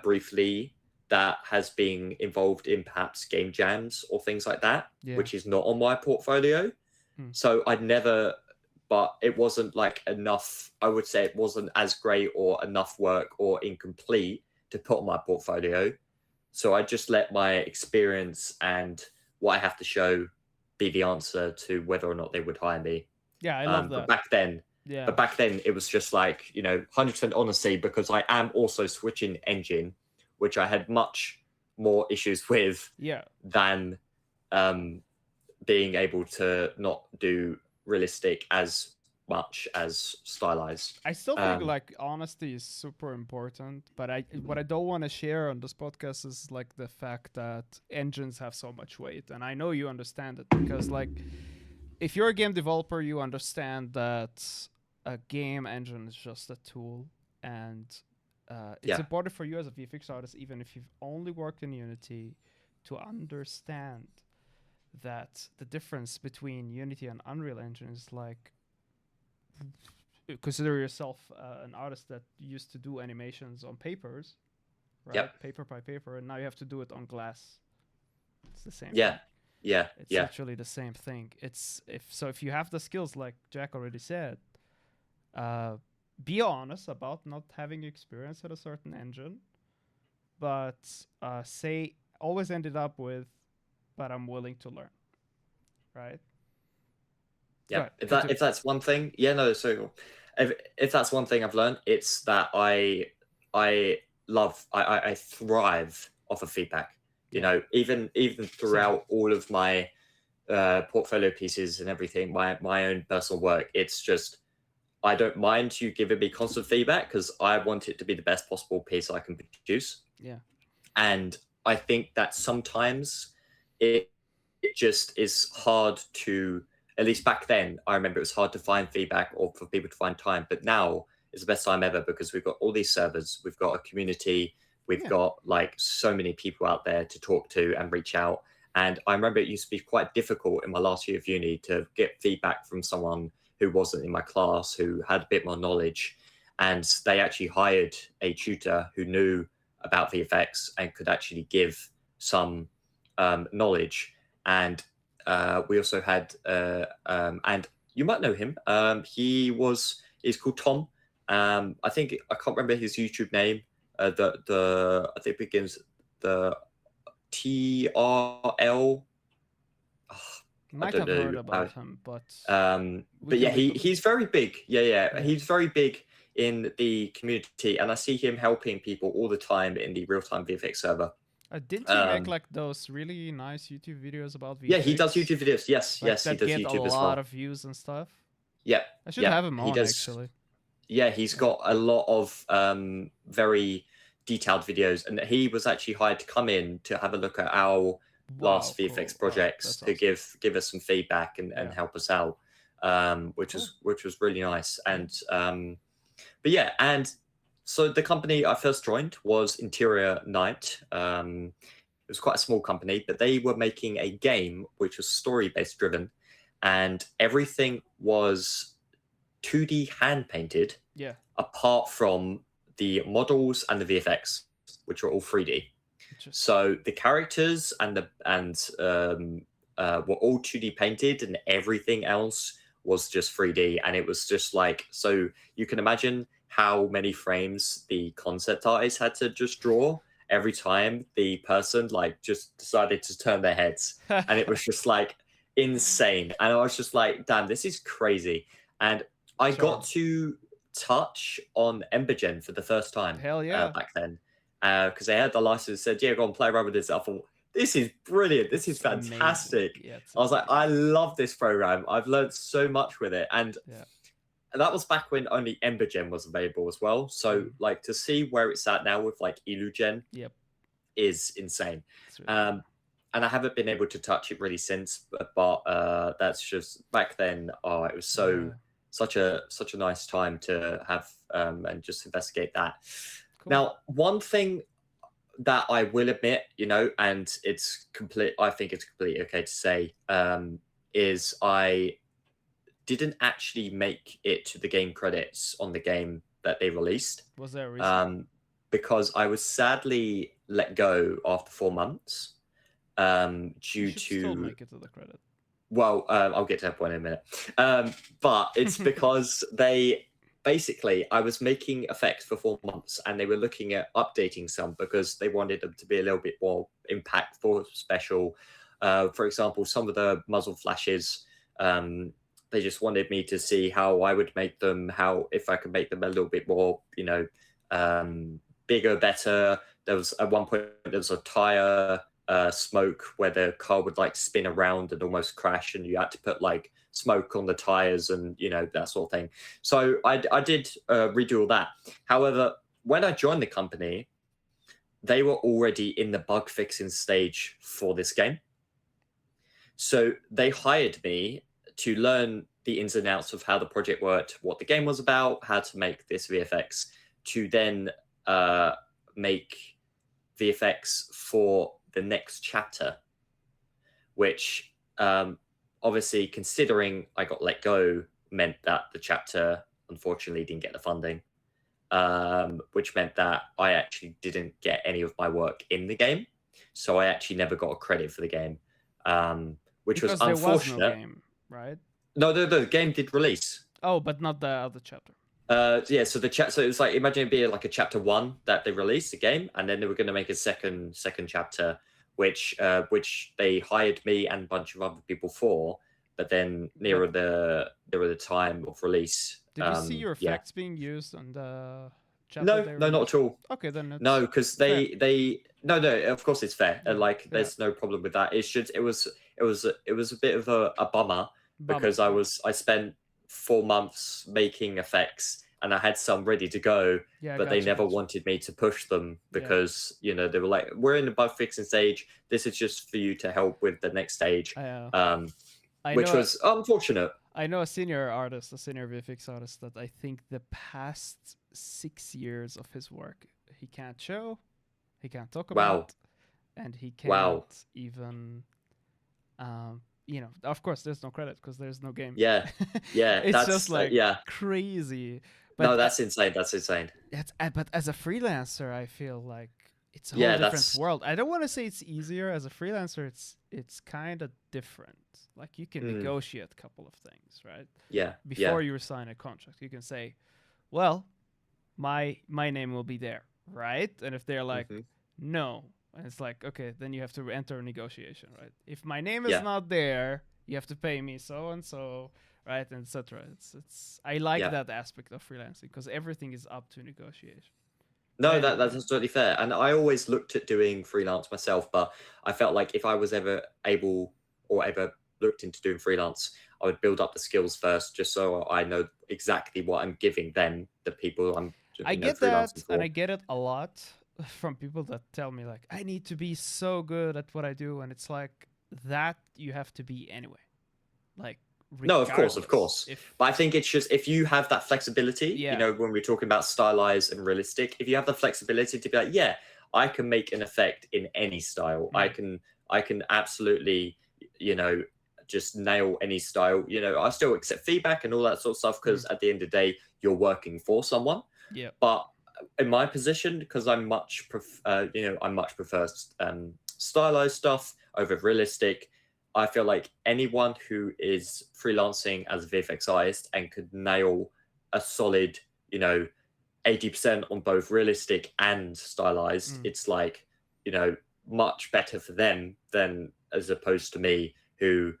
briefly that has been involved in perhaps game jams or things like that, which is not on my portfolio. So I'd never, but it wasn't like enough. I would say it wasn't as great or enough work or incomplete to put on my portfolio. So I just let my experience and what I have to show be the answer to whether or not they would hire me. Yeah, I love that. But back then it was just like, 100% honesty, because I am also switching engine, which I had much more issues with than being able to not do realistic as much as stylized. I still think like honesty is super important, but what I don't want to share on this podcast is like the fact that engines have so much weight, and I know you understand it, because like if you're a game developer, you understand that a game engine is just a tool, and it's important for you as a VFX artist, even if you've only worked in Unity, to understand that the difference between Unity and Unreal Engine is like, consider yourself an artist that used to do animations on papers, right? Paper by paper, and now you have to do it on glass. It's the same Yeah. thing. Yeah. It's Yeah. literally the same thing. If you have the skills, like Jack already said, be honest about not having experience at a certain engine, but say always ended up with, but I'm willing to learn, right? Go Yeah. ahead, If continue. that's one thing, yeah, no. So if that's one thing I've learned, it's that I I thrive off of feedback. You Yeah. know, even throughout all of my portfolio pieces and everything, my own personal work, it's just I don't mind you giving me constant feedback because I want it to be the best possible piece I can produce. Yeah. And I think that sometimes it just is hard to, at least back then, I remember it was hard to find feedback or for people to find time. But now is the best time ever because we've got all these servers, we've got a community, we've Yeah. got like so many people out there to talk to and reach out. And I remember it used to be quite difficult in my last year of uni to get feedback from someone who wasn't in my class, who had a bit more knowledge. And they actually hired a tutor who knew about VFX and could actually give some knowledge. And we also had, and you might know him. He's called Tom. I think I can't remember his YouTube name. I think it begins the TRL. Might have heard about him, but yeah, he's very big. Yeah, he's very big in the community, and I see him helping people all the time in the real-time VFX server. Didn't he make like those really nice YouTube videos about VFX? Yeah, he does YouTube videos. Yes, like, yes, he does YouTube as well. That get a lot of views and stuff. Yeah, I should have him on actually. Yeah, he's got a lot of very detailed videos, and he was actually hired to come in to have a look at our last VFX projects to awesome. give us some feedback and help us out, which was really nice. And but yeah, and so the company I first joined was Interior Night. It was quite a small company, but they were making a game which was story-based driven, and everything was 2D hand painted. Yeah. Apart from the models and the VFX, which are all 3D. So the characters and were all 2D painted, and everything else was just 3D. And it was just like, so you can imagine how many frames the concept artist had to just draw every time the person like just decided to turn their heads. And it was just like insane. And I was just like, damn, this is crazy. And I got to touch on Embergen for the first time. Hell yeah. Back then. Because they had the license and said, yeah, go and play around with this. I thought, this is brilliant. This is fantastic. Yeah, I was like, I love this program. I've learned so much with it. And that was back when only Embergen was available as well. So like to see where it's at now with like Illugen is insane. Really and I haven't been able to touch it really since, but that's just back then. Oh, it was such a nice time to have and just investigate that. Cool. Now, one thing that I will admit, you know, and I think it's completely okay to say, is I didn't actually make it to the game credits on the game that they released. Was there a reason? Because I was sadly let go after 4 months due to still make it to the credit. Well, I'll get to that point in a minute. But it's because I was making effects for 4 months and they were looking at updating some because they wanted them to be a little bit more impactful, special. For example, some of the muzzle flashes, they just wanted me to see how I would make them, if I could make them a little bit more, you know, bigger, better. There was at one point, there was a tire smoke where the car would like spin around and almost crash, and you had to put like smoke on the tires and, you know, that sort of thing. So I did redo all that. However, when I joined the company, they were already in the bug fixing stage for this game. So they hired me to learn the ins and outs of how the project worked, what the game was about, how to make this VFX, to then make VFX for the next chapter, which obviously, considering I got let go, meant that the chapter unfortunately didn't get the funding, which meant that I actually didn't get any of my work in the game. so I actually never got a credit for the game, which Because was there was no unfortunate. game, right? No, the game did release. Oh, but not the other chapter. Yeah, so so it was like, imagine it being like a chapter 1 that they released the game, and then they were going to make a second chapter, which they hired me and a bunch of other people for. But then nearer the time of release, Did you see your yeah, effects being used on the chapter no, they no, not released? at all. Okay, then No, it's because fair. they no, of course it's fair. Yeah, Like, yeah. there's no problem with that. It was a bit of a bummer because yeah. I spent 4 months making effects and I had some ready to go, Yeah, but they gotcha, never gotcha. wanted me to push them Yeah. because they were like, we're in the bug fixing stage. This is just for you to help with the next stage, which was unfortunate. I know a senior VFX artist that I think the past 6 years of his work he can't show, he can't talk about, and he can't even, of course there's no credit because there's no game. Yeah, it's that's just like yeah. crazy. But no, that's insane. That's insane. But as a freelancer, I feel like it's a whole Yeah, different world. I don't want to say it's easier. As a freelancer, it's kind of different. Like, you can negotiate a couple of things, right? Yeah. Before you sign a contract, you can say, well, my name will be there, right? And if they're like, no, and it's like, okay, then you have to enter a negotiation, right? If my name is not there, you have to pay me so and so, right, and etc. It's I like that aspect of freelancing because everything is up to negotiation. No, anyway. That's totally fair. And I always looked at doing freelance myself, but I felt like if I was ever able or ever looked into doing freelance, I would build up the skills first, just so I know exactly what I'm giving them, the people I'm I get that, and I get it a lot from people that tell me, like, I need to be so good at what I do, and it's like, that you have to be anyway. Like, no, of course. But I think it's just, if you have that flexibility, when we're talking about stylized and realistic, if you have the flexibility to be like, yeah, I can make an effect in any style. I can absolutely, just nail any style. I still accept feedback and all that sort of stuff because at the end of the day, you're working for someone. Yeah. But in my position, because I much prefer stylized stuff over realistic, I feel like anyone who is freelancing as a VFX artist and could nail a solid, 80% on both realistic and stylized, it's like, much better for them than as opposed to me, who,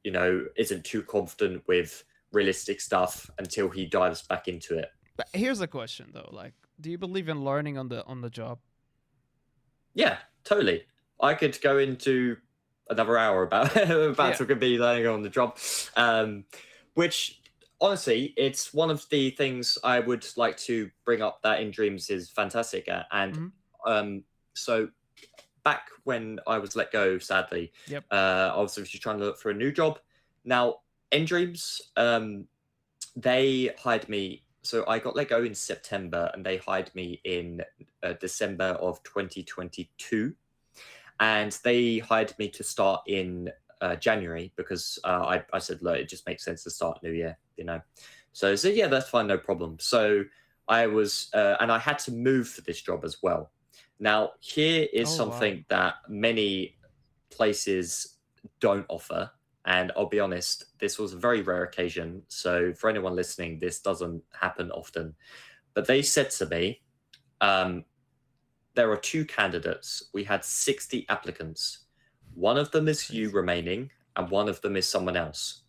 isn't too confident with realistic stuff until he dives back into it. But here's a question though, like, do you believe in learning on the job? Yeah, totally. I could go into another hour about talking be learning on the job, which honestly, it's one of the things I would like to bring up that nDreams is fantastic at. And so back when I was let go, sadly, I was obviously trying to look for a new job. Now, nDreams, they hired me. So I got let go in September, and they hired me in December of 2022. And they hired me to start in January because I said, look, it just makes sense to start New Year, So yeah, that's fine, no problem. So I was, and I had to move for this job as well. Now, here is something that many places don't offer. And I'll be honest, this was a very rare occasion. So for anyone listening, this doesn't happen often. But they said to me, there are 2 candidates. We had 60 applicants. One of them is you remaining, and one of them is someone else.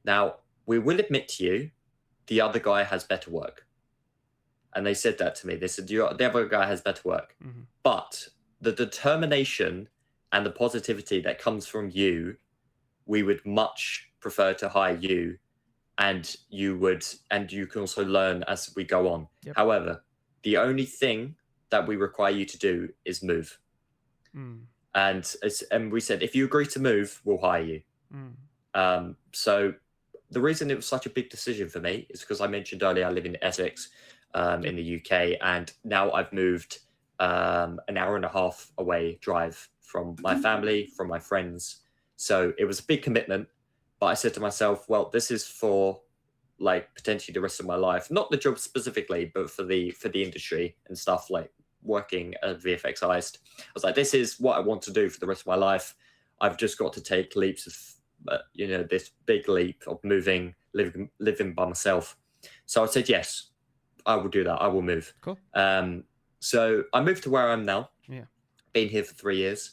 Now, we will admit to you, the other guy has better work. And they said that to me. They said, the other guy has better work. But the determination and the positivity that comes from you, we would much prefer to hire you, and you can also learn as we go on. However, the only thing that we require you to do is move. And we said, if you agree to move, we'll hire you. So the reason it was such a big decision for me is because I mentioned earlier I live in Essex, in the UK, and now I've moved an hour and a half away drive from my family, from my friends. So it was a big commitment, but I said to myself, well, this is for like potentially the rest of my life, not the job specifically, but for the industry and stuff, like working as VFXized, I was like, this is what I want to do for the rest of my life. I've just got to take leaps of, this big leap of living by myself. So I said, yes, I will do that. I will move. Cool. So I moved to where I am now. Yeah. Been here for 3 years.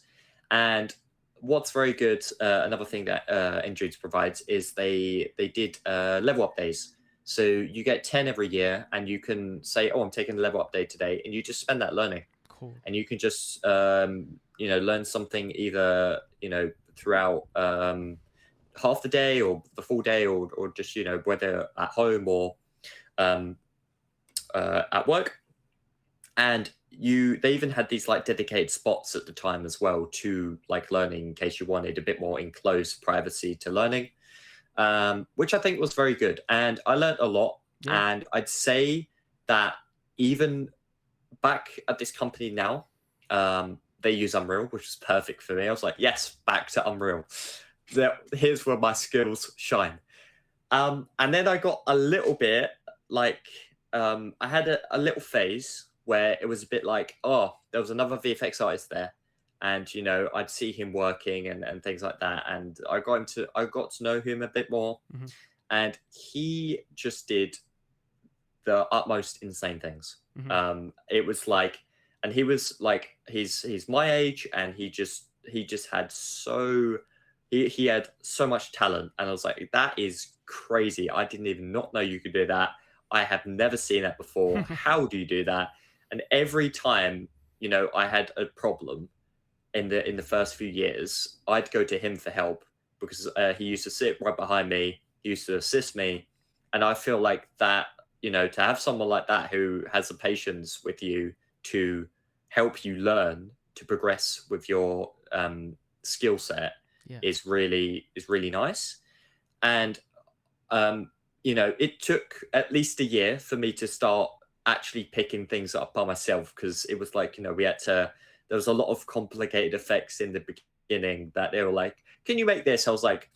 And what's very good, another thing that nDreams provides is they did level up days. So you get 10 every year, and you can say, oh, I'm taking a level up day today, and you just spend that learning. Cool. And you can just, learn something either, throughout half the day or the full day, or just, whether at home or at work. And they even had these like dedicated spots at the time as well to like learning, in case you wanted a bit more enclosed privacy to learning, which I think was very good. And I learned a lot. Yeah. And I'd say that even back at this company now, they use Unreal, which is perfect for me. I was like, yes, back to Unreal. Here's where my skills shine. And then I got a little bit like, I had a little phase where it was a bit like, oh, there was another VFX artist there, and I'd see him working and things like that, and I got to know him a bit more, and he just did the utmost insane things. It was like, and he was like, he's my age, and he just had he had so much talent, and I was like, that is crazy. I didn't even not know you could do that. I have never seen that before. How do you do that? And every time, I had a problem in the first few years, I'd go to him for help, because he used to sit right behind me. He used to assist me. And I feel like that, to have someone like that who has the patience with you to help you learn, to progress with your skill set, is really nice. And, it took at least a year for me to start actually picking things up by myself, because it was like, there was a lot of complicated effects in the beginning that they were like, can you make this? I was like,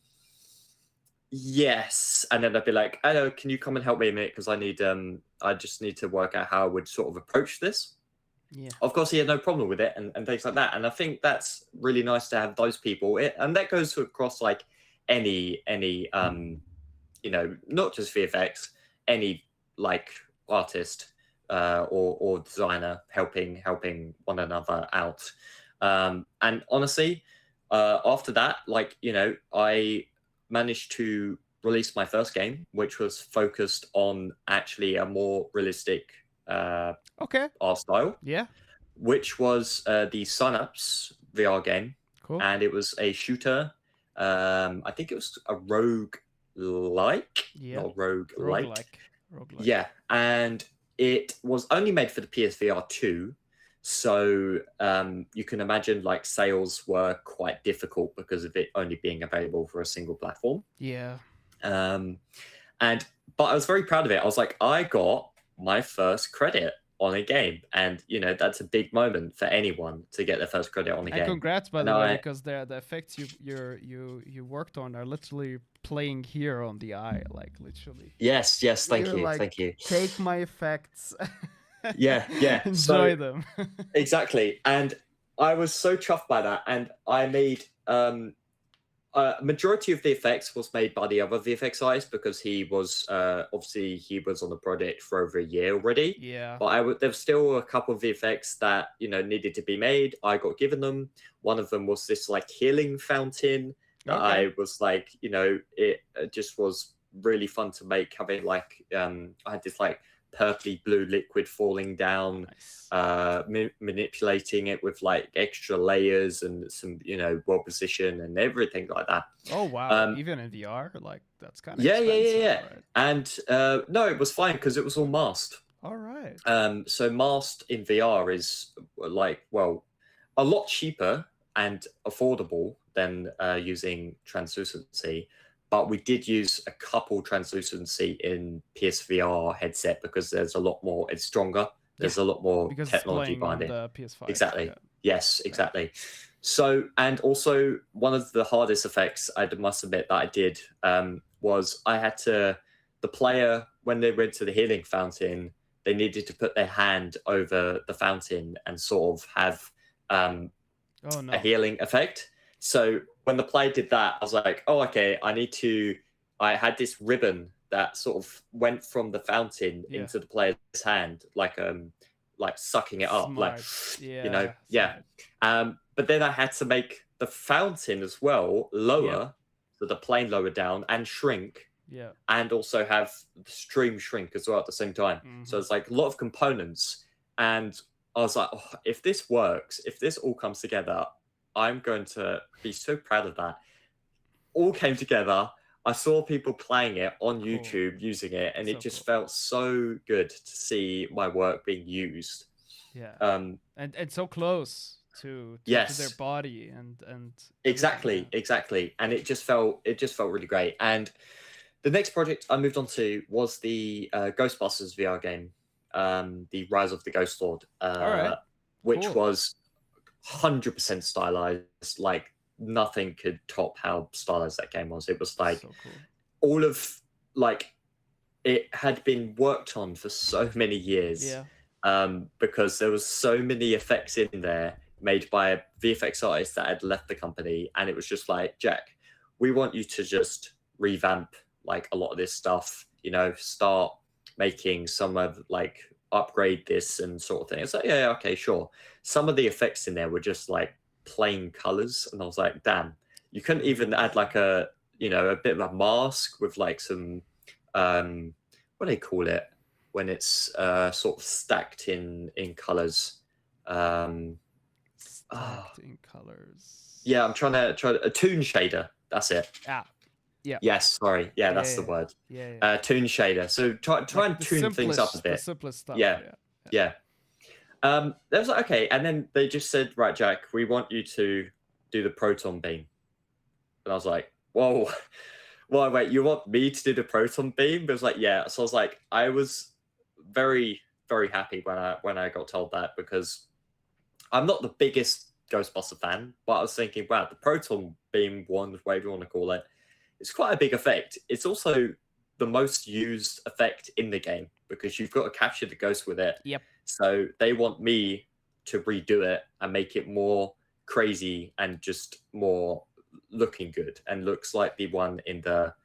yes. And then I'd be like, hello, can you come and help me a minute? Because I just need to work out how I would sort of approach this. Yeah. Of course, he had no problem with it and things like that. And I think that's really nice to have those people. And that goes across like any not just VFX, any like artist or designer helping one another out. And honestly, after that, like, I managed to release my first game, which was focused on actually a more realistic art style. Yeah. Which was the Synapse VR game. Cool. And it was a shooter. I think it was a rogue-like. Yeah. Not rogue-like. Roguelike. Yeah. And it was only made for the PSVR 2. So you can imagine like sales were quite difficult because of it only being available for a single platform. Yeah. But I was very proud of it. I was like, I got my first credit on a game, and that's a big moment for anyone to get their first credit on a game. Congrats, by the way, because the effects you worked on are literally playing here on the eye, like literally. Yes, thank you, like, thank you. Take my effects. Yeah. Enjoy them. Exactly, and I was so chuffed by that, and I made majority of the effects was made by the other VFX artist, because he was obviously he was on the project for over a year already. Yeah. But there was still a couple of VFX that needed to be made. I got given them. One of them was this like healing fountain that I was like, it just was really fun to make. Having like I had this like purpley blue liquid falling down. Nice. Manipulating it with like extra layers and some world position and everything like that. Oh wow. Even in VR, like that's kind of yeah. Right? And no, it was fine because it was all masked. All right. So masked in VR is like, well, a lot cheaper and affordable than using translucency. But we did use a couple translucency in PSVR headset because there's a lot more. It's stronger. There's a lot more because technology behind it. The PS5. Exactly. Yeah. Yes, exactly. So, and also one of the hardest effects I must admit that I did was I had to, the player, when they went to the healing fountain, they needed to put their hand over the fountain and sort of have a healing effect. So when the player did that, I was like, oh, okay, I had this ribbon that sort of went from the fountain into the player's hand, like sucking it up, like, but then I had to make the fountain as well lower, so the plane lower down and shrink, and also have the stream shrink as well at the same time. So it's like a lot of components, and I was like, oh, if this works, if this all comes together, I'm going to be so proud of that. All came together. I saw people playing it on YouTube, using it, and it just felt so good to see my work being used. Yeah. And so close to their body and exactly. And it just felt really great. And the next project I moved on to was the Ghostbusters VR game, the Rise of the Ghost Lord, which was 100% stylized. Like, nothing could top how stylized that game was. It was like all of, like, it had been worked on for so many years, because there was so many effects in there made by a VFX artist that had left the company, and it was just like, Jack, we want you to just revamp like a lot of this stuff, you know, start making some of, like, upgrade this and sort of thing. It's like, yeah, okay, sure. Some of the effects in there were just like plain colors, and I was like, damn, you couldn't even add like a, you know, a bit of a mask with like some what do they call it when it's sort of stacked in colors, stacked in colors. Yeah, I'm trying to a toon shader, that's it. Yeah. Yes, sorry. Yeah, that's the word. Toon shader. So try and tune things up a bit. The simplest stuff. Yeah. They was like, okay, and then they just said, right, Jack, we want you to do the proton beam. And I was like, whoa, well, wait, you want me to do the proton beam? But it was like, yeah. So I was like, I was very, very happy when I got told that, because I'm not the biggest Ghostbuster fan, but I was thinking, wow, the proton beam one, whatever you want to call it, it's quite a big effect. It's also the most used effect in the game, because you've got to capture the ghost with it. Yep. So they want me to redo it and make it more crazy and just more looking good, and looks like the one in the...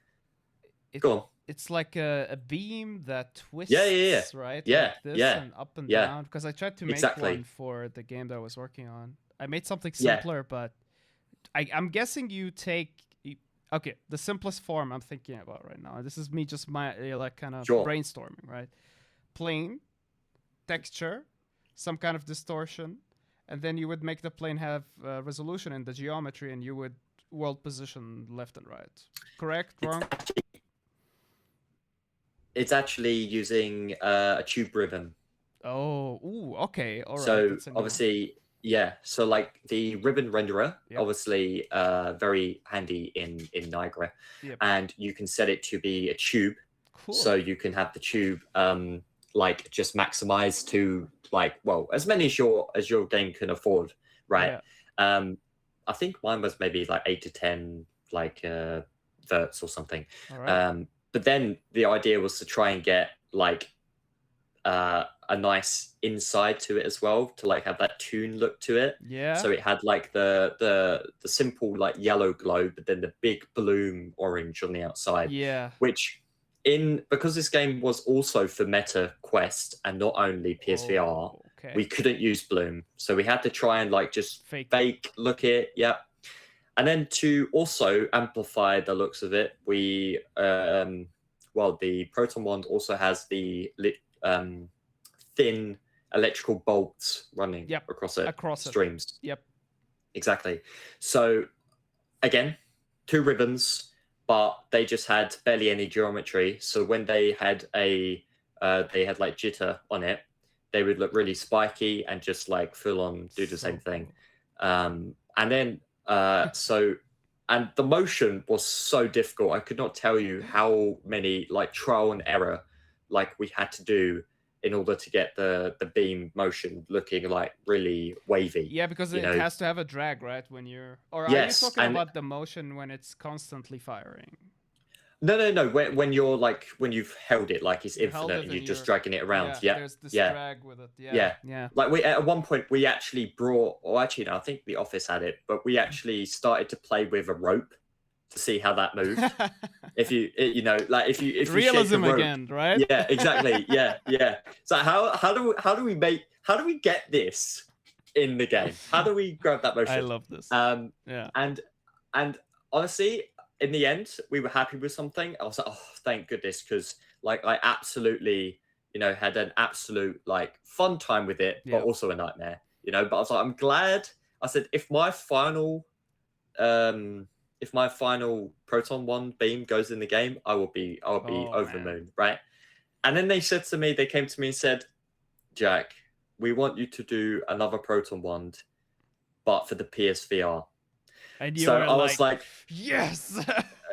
Go on. It's like a beam that twists, right? Yeah, like this and up and down. Because I tried to make one for the game that I was working on. I made something simpler, but I'm guessing you take... Okay, the simplest form I'm thinking about right now. This is me just like kind of brainstorming, right? Plane, texture, some kind of distortion, and then you would make the plane have resolution in the geometry, and you would world position left and right. Correct? Wrong? It's actually using a tube ribbon. Oh, ooh, okay, all right. So obviously... Yeah, so like the ribbon renderer, obviously very handy in Niagara, and you can set it to be a tube. Cool. So you can have the tube like just maximize to like, well, as many as your game can afford, right? I think mine was maybe like 8 to 10 like verts or something. All right. But then the idea was to try and get like a nice inside to it as well, to like have that toon look to it. Yeah. So it had like the simple like yellow glow, but then the big bloom orange on the outside. Yeah. Which because this game was also for Meta Quest and not only PSVR, we couldn't use bloom. So we had to try and like just fake look it. Yeah. And then to also amplify the looks of it, we the Proton wand also has the thin electrical bolts running across it. Streams. Yep. Exactly. So again, 2 ribbons, but they just had barely any geometry. So when they had they had like jitter on it, they would look really spiky and just like full on do the same thing. And then and the motion was so difficult. I could not tell you how many like trial and error like we had to do in order to get the beam motion looking like really wavy. Yeah, because it has to have a drag, right? When you're... Or are you talking about the motion when it's constantly firing? No. When you're like when you've held it, like it's You held infinite, it and you're and just dragging it around. Yeah, there's this yeah, drag with it. yeah. Yeah. Like we at one point we actually brought, or actually no, I think the office had it, but we actually started to play with a rope to see how that moved. If you like if you shake a Realism rope, again, right? yeah, exactly, yeah. So how do we get this in the game? How do we grab that motion? I love this. Yeah. And honestly, in the end, we were happy with something. I was like, oh, thank goodness, because like I absolutely, had an absolute like fun time with it, but Yeah. also a nightmare, But I was like, I'm glad. I said, if my final Proton 1 beam goes in the game, I'll be over the moon, right? And then they came to me and said, Jack, we want you to do another Proton wand, but for the PSVR. And you So were I was like, yes.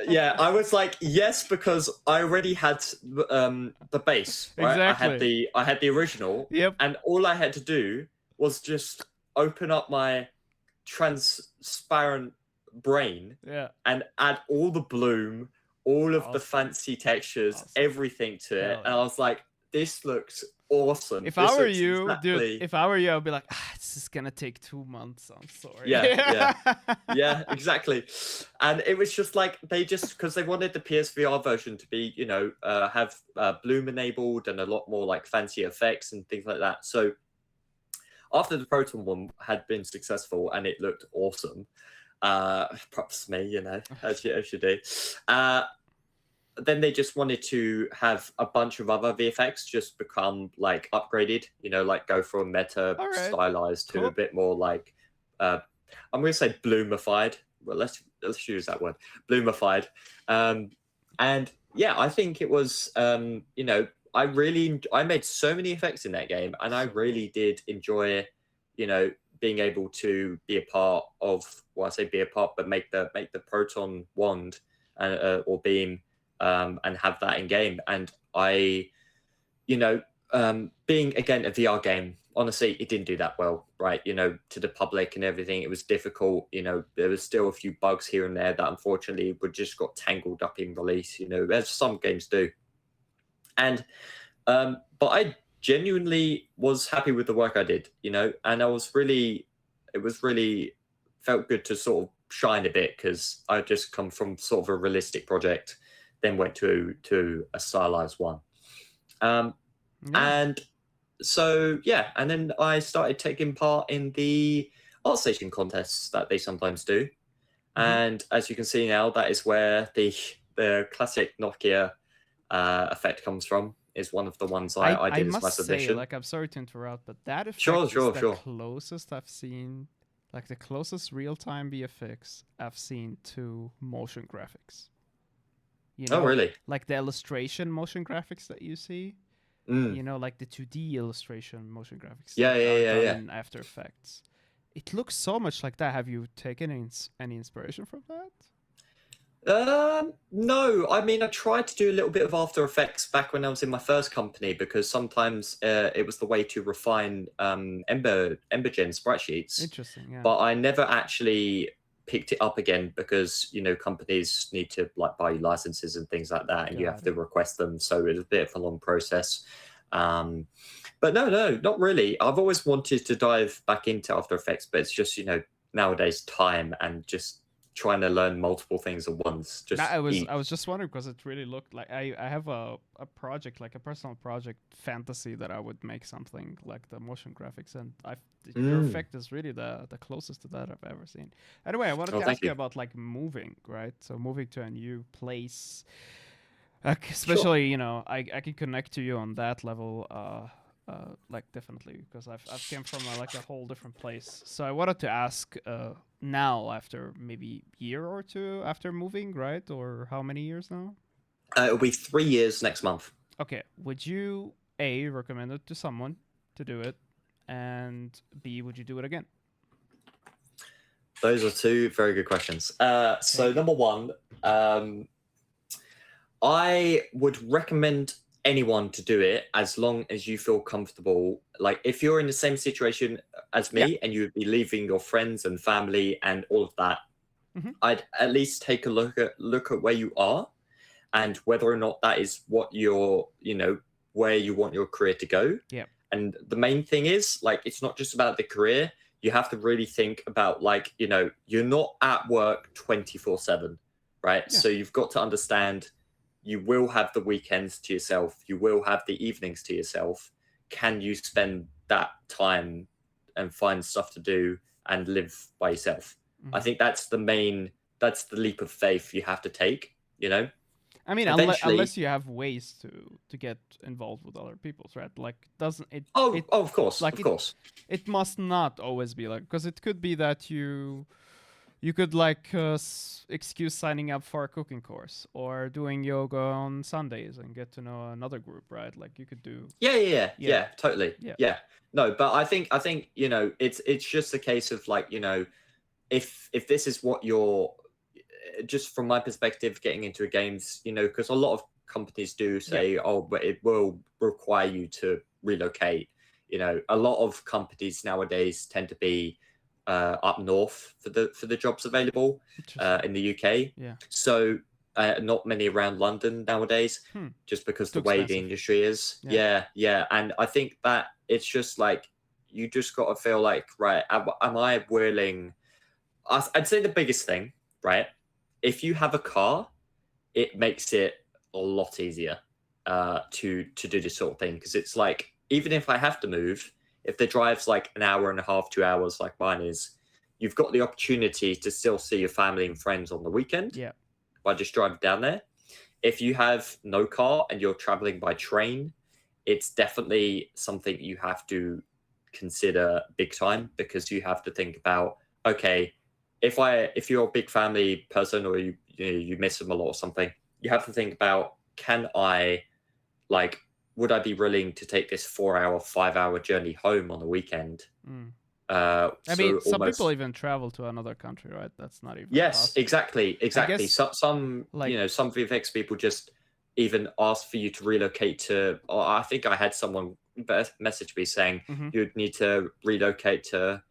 yeah, I was like, yes, because I already had the base, right? Exactly. I had the original, Yep. and all I had to do was just open up my transparent brain, and add all the bloom, all of the fancy textures, everything to it, and I was like, this looks awesome. If I were you, dude, I'd be like, this is gonna take 2 months. I'm sorry. Yeah, exactly. And it was just like because they wanted the PSVR version to be, have bloom enabled and a lot more like fancy effects and things like that. So after the Proton one had been successful and it looked awesome, props to me, as you do. Then they just wanted to have a bunch of other VFX just become like upgraded, like go from meta stylized to a bit more like I'm going to say bloomified. Well, let's use that word, bloomified. And yeah, I think it was I made so many effects in that game, and I really did enjoy being able to be a part of, well, I say be a part, but make the Proton wand or beam. And have that in game. And I, being again a VR game, honestly, it didn't do that well, right? To the public and everything, it was difficult. There was still a few bugs here and there that unfortunately would just got tangled up in release, as some games do. And but I genuinely was happy with the work I did, and it was really felt good to sort of shine a bit, because I just come from sort of a realistic project, then went to a stylized one. And so, yeah, and then I started taking part in the art station contests that they sometimes do. And as you can see now, that is where the classic Nokia effect comes from, is one of the ones I did as my submission. Say, I'm sorry to interrupt, but that effect is the closest I've seen, like the closest real-time VFX I've seen to motion graphics. Oh, really? Like the illustration motion graphics that you see, like the 2D illustration motion graphics. Yeah. In After Effects. It looks so much like that. Have you taken any inspiration from that? No. I mean, I tried to do a little bit of After Effects back when I was in my first company, because sometimes it was the way to refine EmberGen sprite sheets. Interesting, yeah. But I never actually picked it up again, because companies need to like buy you licenses and things like that, and you have to request them, so it's a bit of a long process. But no, not really. I've always wanted to dive back into After Effects, but it's just nowadays time and just trying to learn multiple things at once. I was just wondering, because it really looked like I have a project, like a personal project fantasy, that I would make something like the motion graphics, and your effect is really the closest to that I've ever seen. Anyway, I wanted to ask you about like moving, right? So moving to a new place, especially I can connect to you on that level. Like definitely, because I've came from a whole different place. So I wanted to ask now, after maybe year or two after moving, right? Or how many years now? It'll be 3 years next month. Okay. Would you A, recommend it to someone to do it, and B, would you do it again? Those are two very good questions. So number one, I would recommend anyone to do it as long as you feel comfortable. Like if you're in the same situation as me and you would be leaving your friends and family and all of that, I'd at least take a look at where you are and whether or not that is what where you want your career to go. Yeah. And the main thing is, like, it's not just about the career. You have to really think about, like, you're not at work 24/7, right? Yeah. So you've got to understand you will have the weekends to yourself. You will have the evenings to yourself. Can you spend that time and find stuff to do and live by yourself? I think that's the leap of faith you have to take, I mean, Eventually, unless you have ways to get involved with other people's, right? Like, doesn't it? of course, like of course. It must not always be like, because it could be that you could like excuse signing up for a cooking course or doing yoga on Sundays and get to know another group, right? Like you could do. Yeah, totally. Yeah. Yeah. No, but I think it's just a case of, like, if this is what you're, just from my perspective, getting into games, because a lot of companies do say, but it will require you to relocate. A lot of companies nowadays tend to be up north for the jobs available in the UK. Yeah. So not many around London nowadays, just because the way the industry is. Yeah. And I think that it's just like, you just got to feel like, right, am I willing? I'd say the biggest thing, right? If you have a car, it makes it a lot easier to do this sort of thing, because it's like, even if I have to move, if the drive's like an hour and a half, 2 hours, like mine is, you've got the opportunity to still see your family and friends on the weekend by just driving down there. If you have no car and you're traveling by train, it's definitely something you have to consider big time, because you have to think about, okay, if you're a big family person, or you miss them a lot or something, you have to think about, would I be willing to take this 4-hour, 5-hour journey home on the weekend? I mean, some people even travel to another country, right? That's not even possible. Exactly. Guess, some some VFX people just even ask for you to relocate to, or I think I had someone message me saying you'd need to relocate to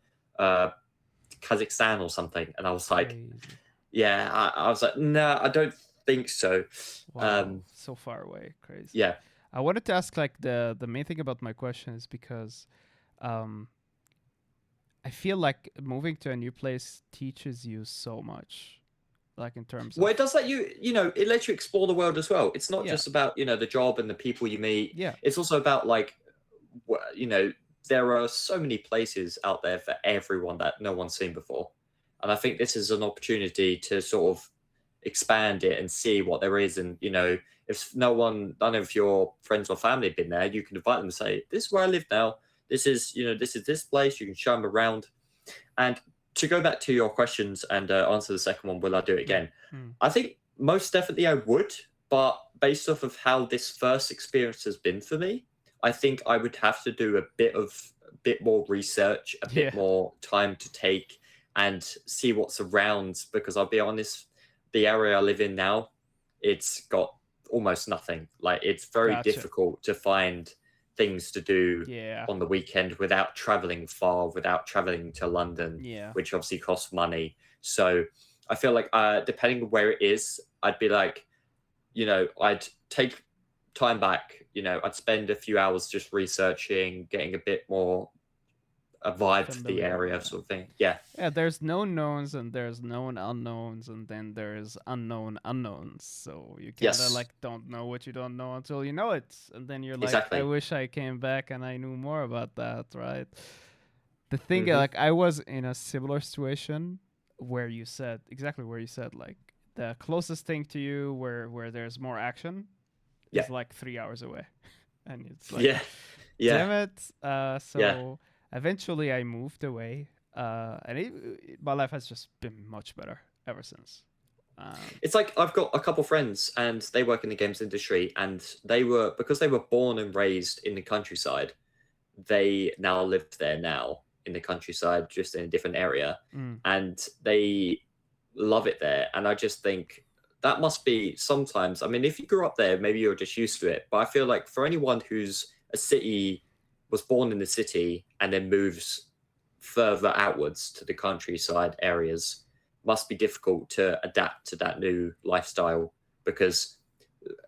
Kazakhstan or something, and I was like, I was like, no, I don't think so. Wow, so far away, crazy. Yeah, I wanted to ask, like, the main thing about my question is because I feel like moving to a new place teaches you so much, like, in terms of, it does let you, it lets you explore the world as well. It's not just about the job and the people you meet. It's also about, like, there are so many places out there for everyone that no one's seen before. And I think this is an opportunity to sort of expand it and see what there is. And, if none of your friends or family have been there, you can invite them and say, this is where I live now. This is this place. You can show them around. And to go back to your questions and answer the second one, will I do it again? I think most definitely I would. But based off of how this first experience has been for me, I think I would have to do a bit more research, a bit more time to take and see what's around, because I'll be honest, the area I live in now, it's got almost nothing. Like, it's very difficult to find things to do on the weekend without traveling far, without traveling to London, which obviously costs money. So I feel like depending on where it is, I'd be like, I'd take time back, I'd spend a few hours just researching, getting a bit more a vibe to the area, sort of thing. Yeah, there's known knowns and there's known unknowns, and then there's unknown unknowns, so you kind of like don't know what you don't know until you know it, and then you're like, I wish I came back and I knew more about that, right? The thing, like, I was in a similar situation where you said like, the closest thing to you where there's more action is like 3 hours away. And it's like, damn it. Eventually I moved away, and my life has just been much better ever since. It's like, I've got a couple friends and they work in the games industry, and because they were born and raised in the countryside, they now live there now in the countryside, just in a different area, and they love it there. And I just think that must be sometimes, I mean, if you grew up there, maybe you're just used to it, but I feel like for anyone who's was born in the city and then moves further outwards to the countryside areas, must be difficult to adapt to that new lifestyle, because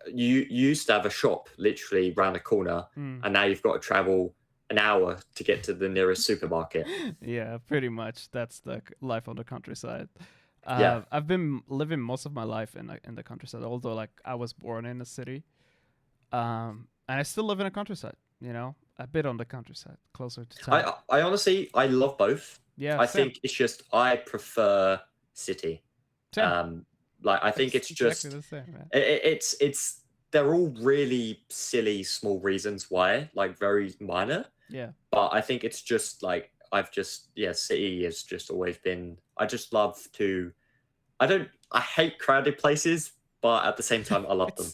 you used to have a shop literally around the corner, and now you've got to travel an hour to get to the nearest supermarket. Yeah, pretty much. That's the life on the countryside. Yeah. I've been living most of my life in the countryside, although like I was born in a city. And I still live in a countryside. You know, a bit on the countryside, closer to town. I honestly, I love both. Yeah, I same. think it's just I prefer city. Same. Like I think it's just exactly the same, man. it's they're all really silly small reasons why, like very minor. Yeah. But I think it's just like city has just always been. I just love to. I hate crowded places, but at the same time, I love them.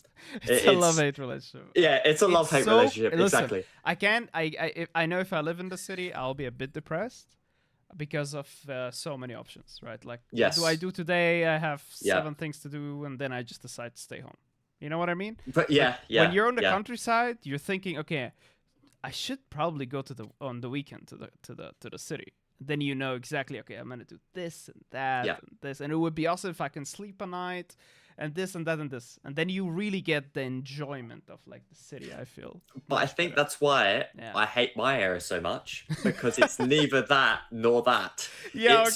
It's a love-hate relationship. Yeah, it's a love-hate relationship. Listen, exactly. I know if I live in the city, I'll be a bit depressed because of so many options, right? Like, what do I do today? I have 7 things to do, and then I just decide to stay home. You know what I mean? But when you're on the countryside, you're thinking, okay, I should probably go on the weekend to the city. Then you know exactly, okay, I'm gonna do this and that and this, and it would be awesome if I can sleep a night, and this and that and this, and then you really get the enjoyment of like the city. I feel. But I think that's why I hate my area so much, because it's neither that nor that. Yeah,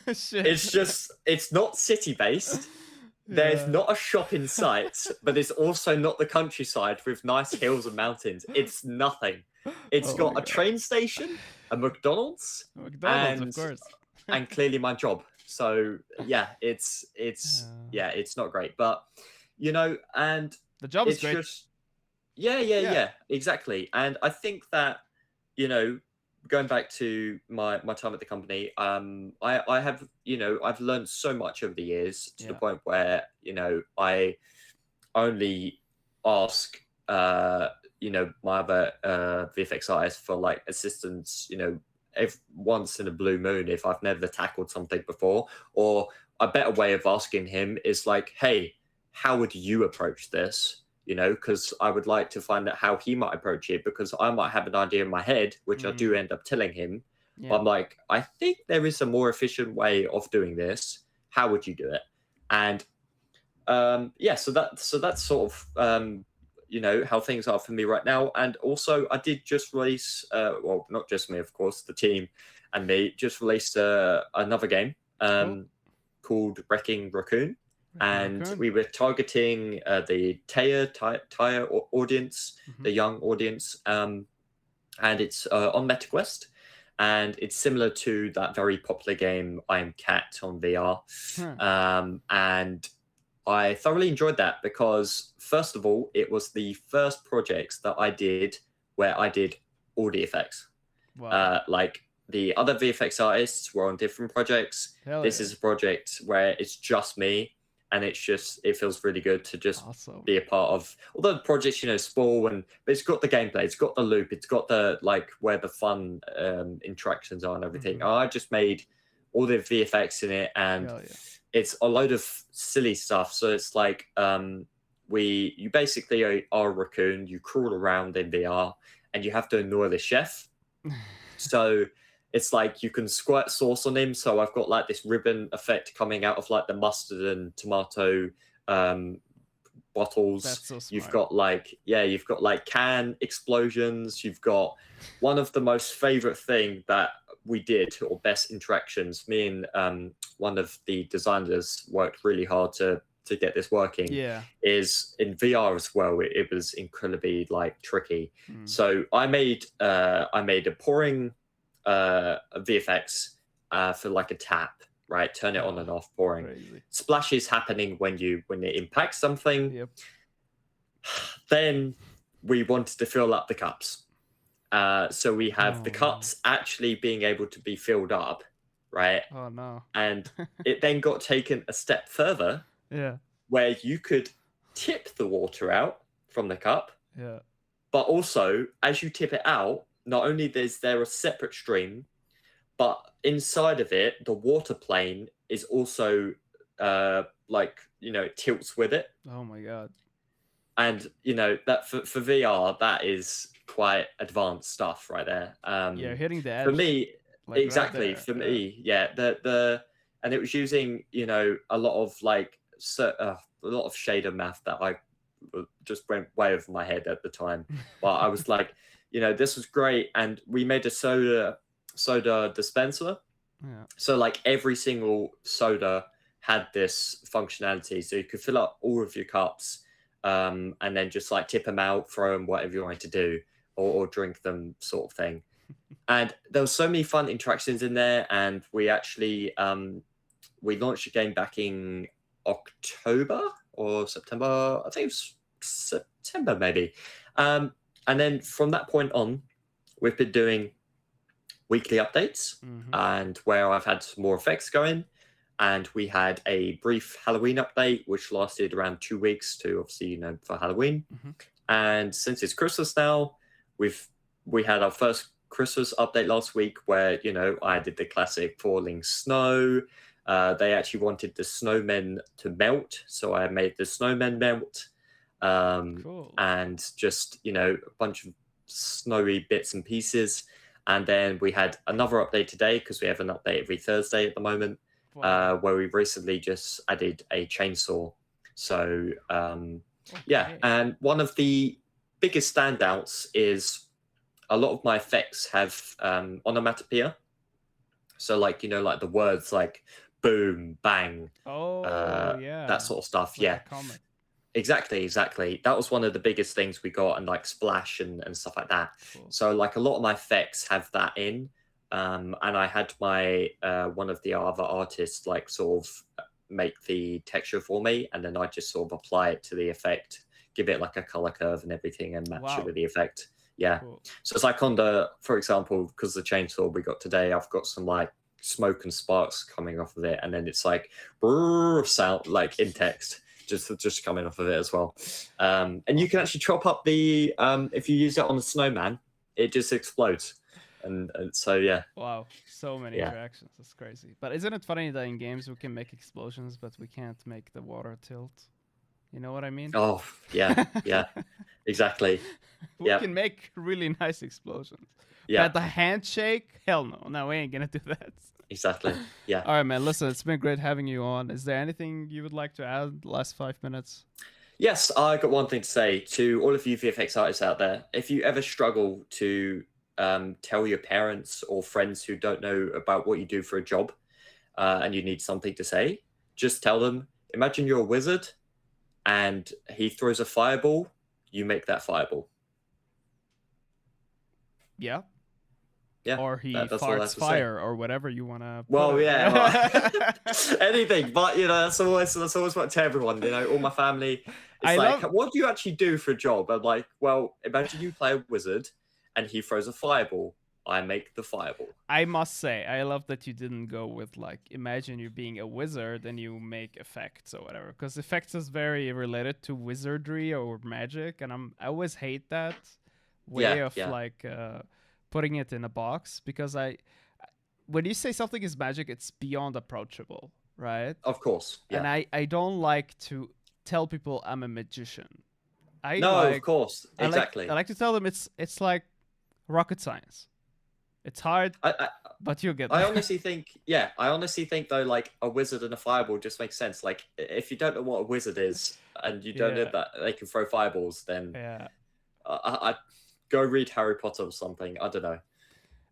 it's not city based. There's not a shop in sight, but it's also not the countryside with nice hills and mountains. It's nothing. It's got a train station, a McDonald's, of course, and clearly my job. So yeah, it's not great, but you know, and the job is great. Just, yeah, exactly. And I think that, you know, going back to my time at the company, I have, you know, I've learned so much over the years to the point where, you know, I only ask, you know, my other VFX artists for like assistance, you know, once in a blue moon if I've never tackled something before. Or a better way of asking him is like, hey, how would you approach this? You know, because I would like to find out how he might approach it, because I might have an idea in my head, which I do end up telling him. But I'm like, I think there is a more efficient way of doing this. How would you do it? And so that's sort of you know, how things are for me right now. And also, I did just release, well, not just me, of course, the team and me just released another game called Raccoon. And we were targeting the Taya audience, the young audience, and it's on MetaQuest, and it's similar to that very popular game I Am Cat on VR. And I thoroughly enjoyed that because, first of all, it was the first projects that I did where I did all the effects. Wow. Like the other VFX artists were on different projects. This is a project where it's just me. And it feels really good to just be a part of. Although the project's, you know, small, but it's got the gameplay, it's got the loop, it's got the like where the fun interactions are and everything. I just made all the VFX in it, and it's a load of silly stuff. So it's like you basically are a raccoon, you crawl around in VR, and you have to annoy the chef. So it's like you can squirt sauce on him. So I've got like this ribbon effect coming out of like the mustard and tomato bottles. That's so smart. You've got like can explosions. You've got one of the most favorite thing that we did, or best interactions. Me and one of the designers worked really hard to get this working. Is in VR as well. It was incredibly like tricky. So I made a pouring VFX for like a tap, right? Turn it on and off, pouring. Crazy. Splashes happening when it impacts something. Then we wanted to fill up the cups. So we have the cups actually being able to be filled up, right? Oh no. And it then got taken a step further. Where you could tip the water out from the cup. But also, as you tip it out, not only is there a separate stream, but inside of it, the water plane is also like, you know, it tilts with it. Oh my god. And, you know, that for VR, that is quite advanced stuff right there. You're hitting the edge. For me, like exactly. Right there. For me, and it was using, you know, a lot of like a lot of shader math that I just went way over my head at the time. But I was like, this was great. And we made a soda dispenser. Yeah. So like every single soda had this functionality. So you could fill up all of your cups and then just like tip them out, throw them, whatever you wanted to do, or drink them sort of thing. And there were so many fun interactions in there. And we actually, we launched a game back in October or September. I think it was September maybe. And then from that point on, we've been doing weekly updates and where I've had some more effects going. And we had a brief Halloween update, which lasted around 2 weeks to obviously, for Halloween. And since it's Christmas now, we had our first Christmas update last week where, I did the classic falling snow. They actually wanted the snowmen to melt. So I made the snowmen melt. Cool. And just, a bunch of snowy bits and pieces. And then we had another update today because we have an update every Thursday at the moment, where we recently just added a chainsaw. So, yeah. And one of the biggest standouts is a lot of my effects have onomatopoeia. So like, like the words like boom, bang, yeah, that sort of stuff. like Yeah. comic. Exactly. That was one of the biggest things we got, and like splash and stuff like that. Cool. So like a lot of my effects have that in. And I had my one of the other artists like sort of make the texture for me, and then I just sort of apply it to the effect, give it like a color curve and everything, and match it with the effect. Yeah. Cool. So it's like on for example, because the chainsaw we got today, I've got some like smoke and sparks coming off of it, and then it's like sound like in text. Just coming off of it as well. And you can actually chop up the if you use it on the snowman, it just explodes. And so yeah. Wow, so many interactions. That's crazy. But isn't it funny that in games we can make explosions, but we can't make the water tilt? You know what I mean? Oh yeah, yeah, exactly. We can make really nice explosions. Yeah. But the handshake, hell no. No, we ain't gonna do that. Exactly. Yeah. All right, man. Listen, it's been great having you on. Is there anything you would like to add the last 5 minutes? Yes, I got one thing to say to all of you VFX artists out there. If you ever struggle to tell your parents or friends who don't know about what you do for a job and you need something to say, just tell them, imagine you're a wizard and he throws a fireball, you make that fireball. Yeah. Yeah, or he farts fire or whatever you want to. Well, yeah, anything. But that's always what I tell everyone. All my family. It's what do you actually do for a job? I'm like, well, imagine you play a wizard, and he throws a fireball. I make the fireball. I must say, I love that you didn't go with like, imagine you being a wizard and you make effects or whatever, because effects is very related to wizardry or magic, and I always hate that way of like. Putting it in a box, because when you say something is magic, it's beyond approachable, right? Of course. Yeah. And I don't like to tell people I'm a magician. Of course. Exactly. I like to tell them it's like rocket science. It's hard, but you'll get there. I honestly think though, like a wizard and a fireball just makes sense. Like if you don't know what a wizard is and you don't know that they can throw fireballs, then I go read Harry Potter or something. I don't know.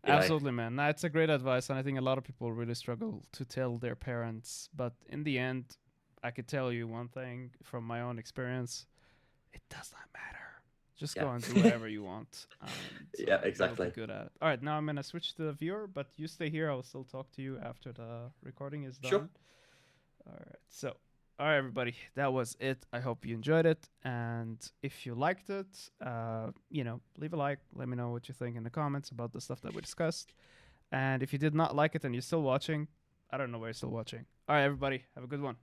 Absolutely, man. That's a great advice, and I think a lot of people really struggle to tell their parents. But in the end, I could tell you one thing from my own experience: it does not matter. Just go and do whatever you want. Yeah, exactly. You'll be good at it. All right, now I'm gonna switch to the viewer, but you stay here. I'll still talk to you after the recording is done. Sure. All right. So. All right, everybody, that was it. I hope you enjoyed it. And if you liked it, leave a like. Let me know what you think in the comments about the stuff that we discussed. And if you did not like it and you're still watching, I don't know why you're still watching. All right, everybody, have a good one.